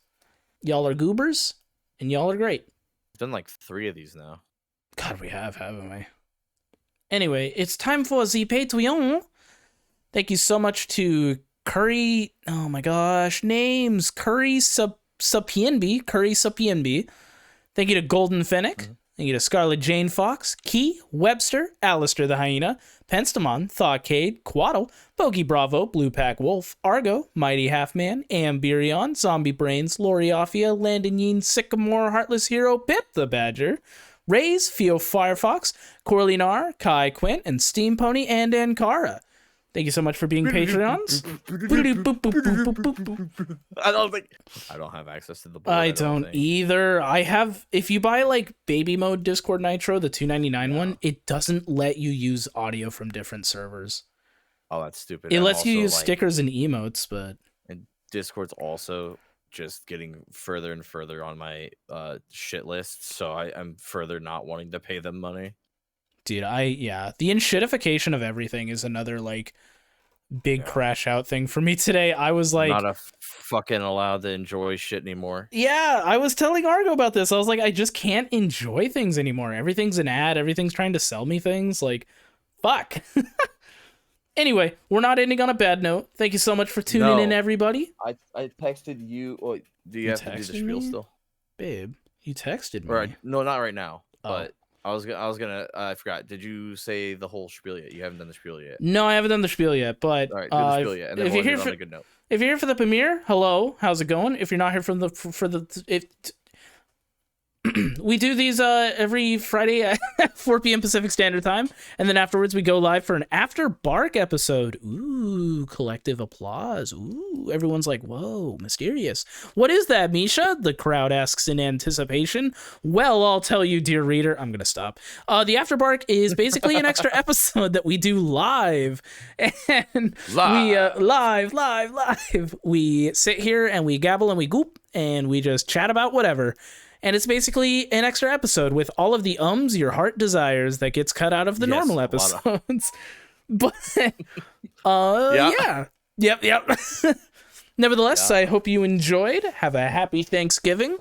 Speaker 2: Y'all are goobers, and y'all are great.
Speaker 1: We've done like 3 of these now.
Speaker 2: God, we have, haven't we? Anyway, it's time for the Patreon. Thank you so much to Curry. Oh my gosh, names. Curry Sapienby. Thank you to Golden Fennec. Mm-hmm. Thank you to Scarlet Jane Fox, Key, Webster, Alistair the Hyena, Penstamon, Thawcade, Quaddle, Bogey Bravo, Blue Pack Wolf, Argo, Mighty Halfman, Amberion, Zombie Brains, Loriafia, Landon Yeen, Sycamore, Heartless Hero, Pip the Badger, Rays, Fio Firefox, Corlinar, Kai Quint, and Steam Pony, and Ankara. Thank you so much for being Patreons.
Speaker 1: I don't have access to the board.
Speaker 2: I don't either. I have, if you buy like baby mode Discord Nitro, the $2.99 one, it doesn't let you use audio from different servers.
Speaker 1: Oh, that's stupid.
Speaker 2: It lets you use stickers and emotes, but
Speaker 1: and Discord's also just getting further and further on my shit list, so I'm further not wanting to pay them money.
Speaker 2: Dude, the enshittification of everything is another like big crash out thing for me today. I was like,
Speaker 1: not fucking allowed to enjoy shit anymore.
Speaker 2: Yeah, I was telling Argo about this. I was like, I just can't enjoy things anymore. Everything's an ad. Everything's trying to sell me things. Like, fuck. Anyway, we're not ending on a bad note. Thank you so much for tuning in, everybody.
Speaker 1: I texted you. Oh, do you have to do the spiel still,
Speaker 2: babe? You texted me.
Speaker 1: Or no, not right now. But I was gonna. I forgot. Did you say the whole spiel yet? You haven't done the spiel yet.
Speaker 2: No, I haven't done the spiel yet. But
Speaker 1: all right, do the spiel yet, and then we'll end on a good note.
Speaker 2: If you're here for the premiere, hello, how's it going? If you're not here we do these every Friday at 4 p.m. Pacific Standard Time, and then afterwards we go live for an After Bark episode. Ooh, collective applause. Ooh, everyone's like, whoa, mysterious. What is that, Misha? The crowd asks in anticipation. Well, I'll tell you, dear reader. I'm gonna stop. The After Bark is basically an extra episode that we do live, and live. We sit here and we gabble and we goop and we just chat about whatever. And it's basically an extra episode with all of the your heart desires that gets cut out of the normal episodes. But Yep. Nevertheless, I hope you enjoyed. Have a happy Thanksgiving.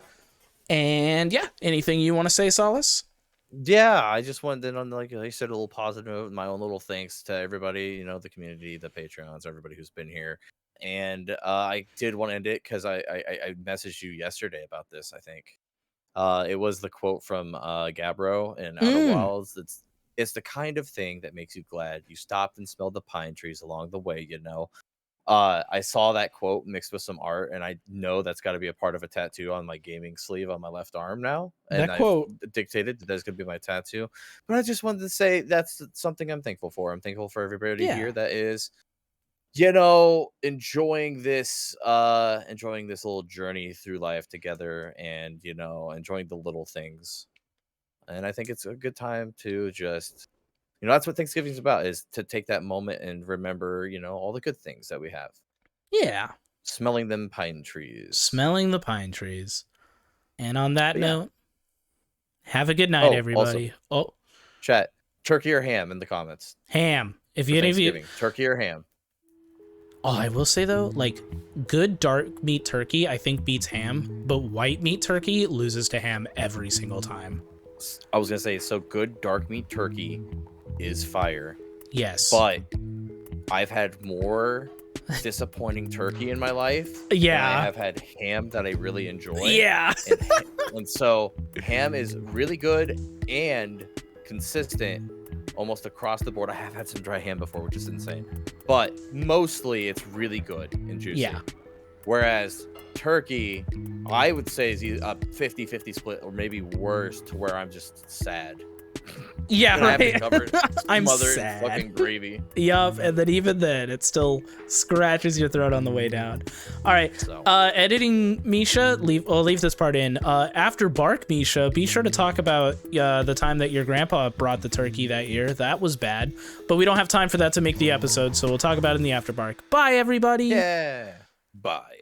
Speaker 2: And anything you want to say, Solis?
Speaker 1: Yeah, I just wanted to, like I said, a little positive note, my own little thanks to everybody, the community, the Patreons, everybody who's been here. And I did want to end it because I messaged you yesterday about this, I think. It was the quote from Gabbro in Outer Wilds. It's the kind of thing that makes you glad you stopped and smelled the pine trees along the way, I saw that quote mixed with some art, and I know that's got to be a part of a tattoo on my gaming sleeve on my left arm now. And
Speaker 2: that quote
Speaker 1: dictated that that's going to be my tattoo. But I just wanted to say that's something I'm thankful for. I'm thankful for everybody here that is enjoying this little journey through life together, and enjoying the little things. And I think it's a good time to just that's what Thanksgiving's about, is to take that moment and remember all the good things that we have. Smelling the pine trees.
Speaker 2: And on that note, have a good night, everybody.
Speaker 1: Chat, turkey or ham in the comments.
Speaker 2: Ham. If any of you,
Speaker 1: turkey or ham.
Speaker 2: I will say though, like, good dark meat turkey I think beats ham, but white meat turkey loses to ham every single time.
Speaker 1: I was gonna say, so good dark meat turkey is fire.
Speaker 2: Yes.
Speaker 1: But I've had more disappointing turkey in my life. Than I have had ham that I really enjoy.
Speaker 2: Yeah.
Speaker 1: And so ham is really good and consistent almost across the board. I have had some dry ham before, which is insane, but mostly it's really good and juicy.
Speaker 2: Yeah.
Speaker 1: Whereas turkey, I would say, is a 50-50 split, or maybe worse, to where I'm just sad.
Speaker 2: Yeah, right.
Speaker 1: I'm sad. In fucking gravy.
Speaker 2: Yup, and then even then, it still scratches your throat on the way down. All right, so. Editing Misha, I'll leave this part in. After Bark, Misha, be sure to talk about the time that your grandpa brought the turkey that year. That was bad, but we don't have time for that to make the episode, so we'll talk about it in the After Bark. Bye, everybody.
Speaker 1: Yeah. Bye.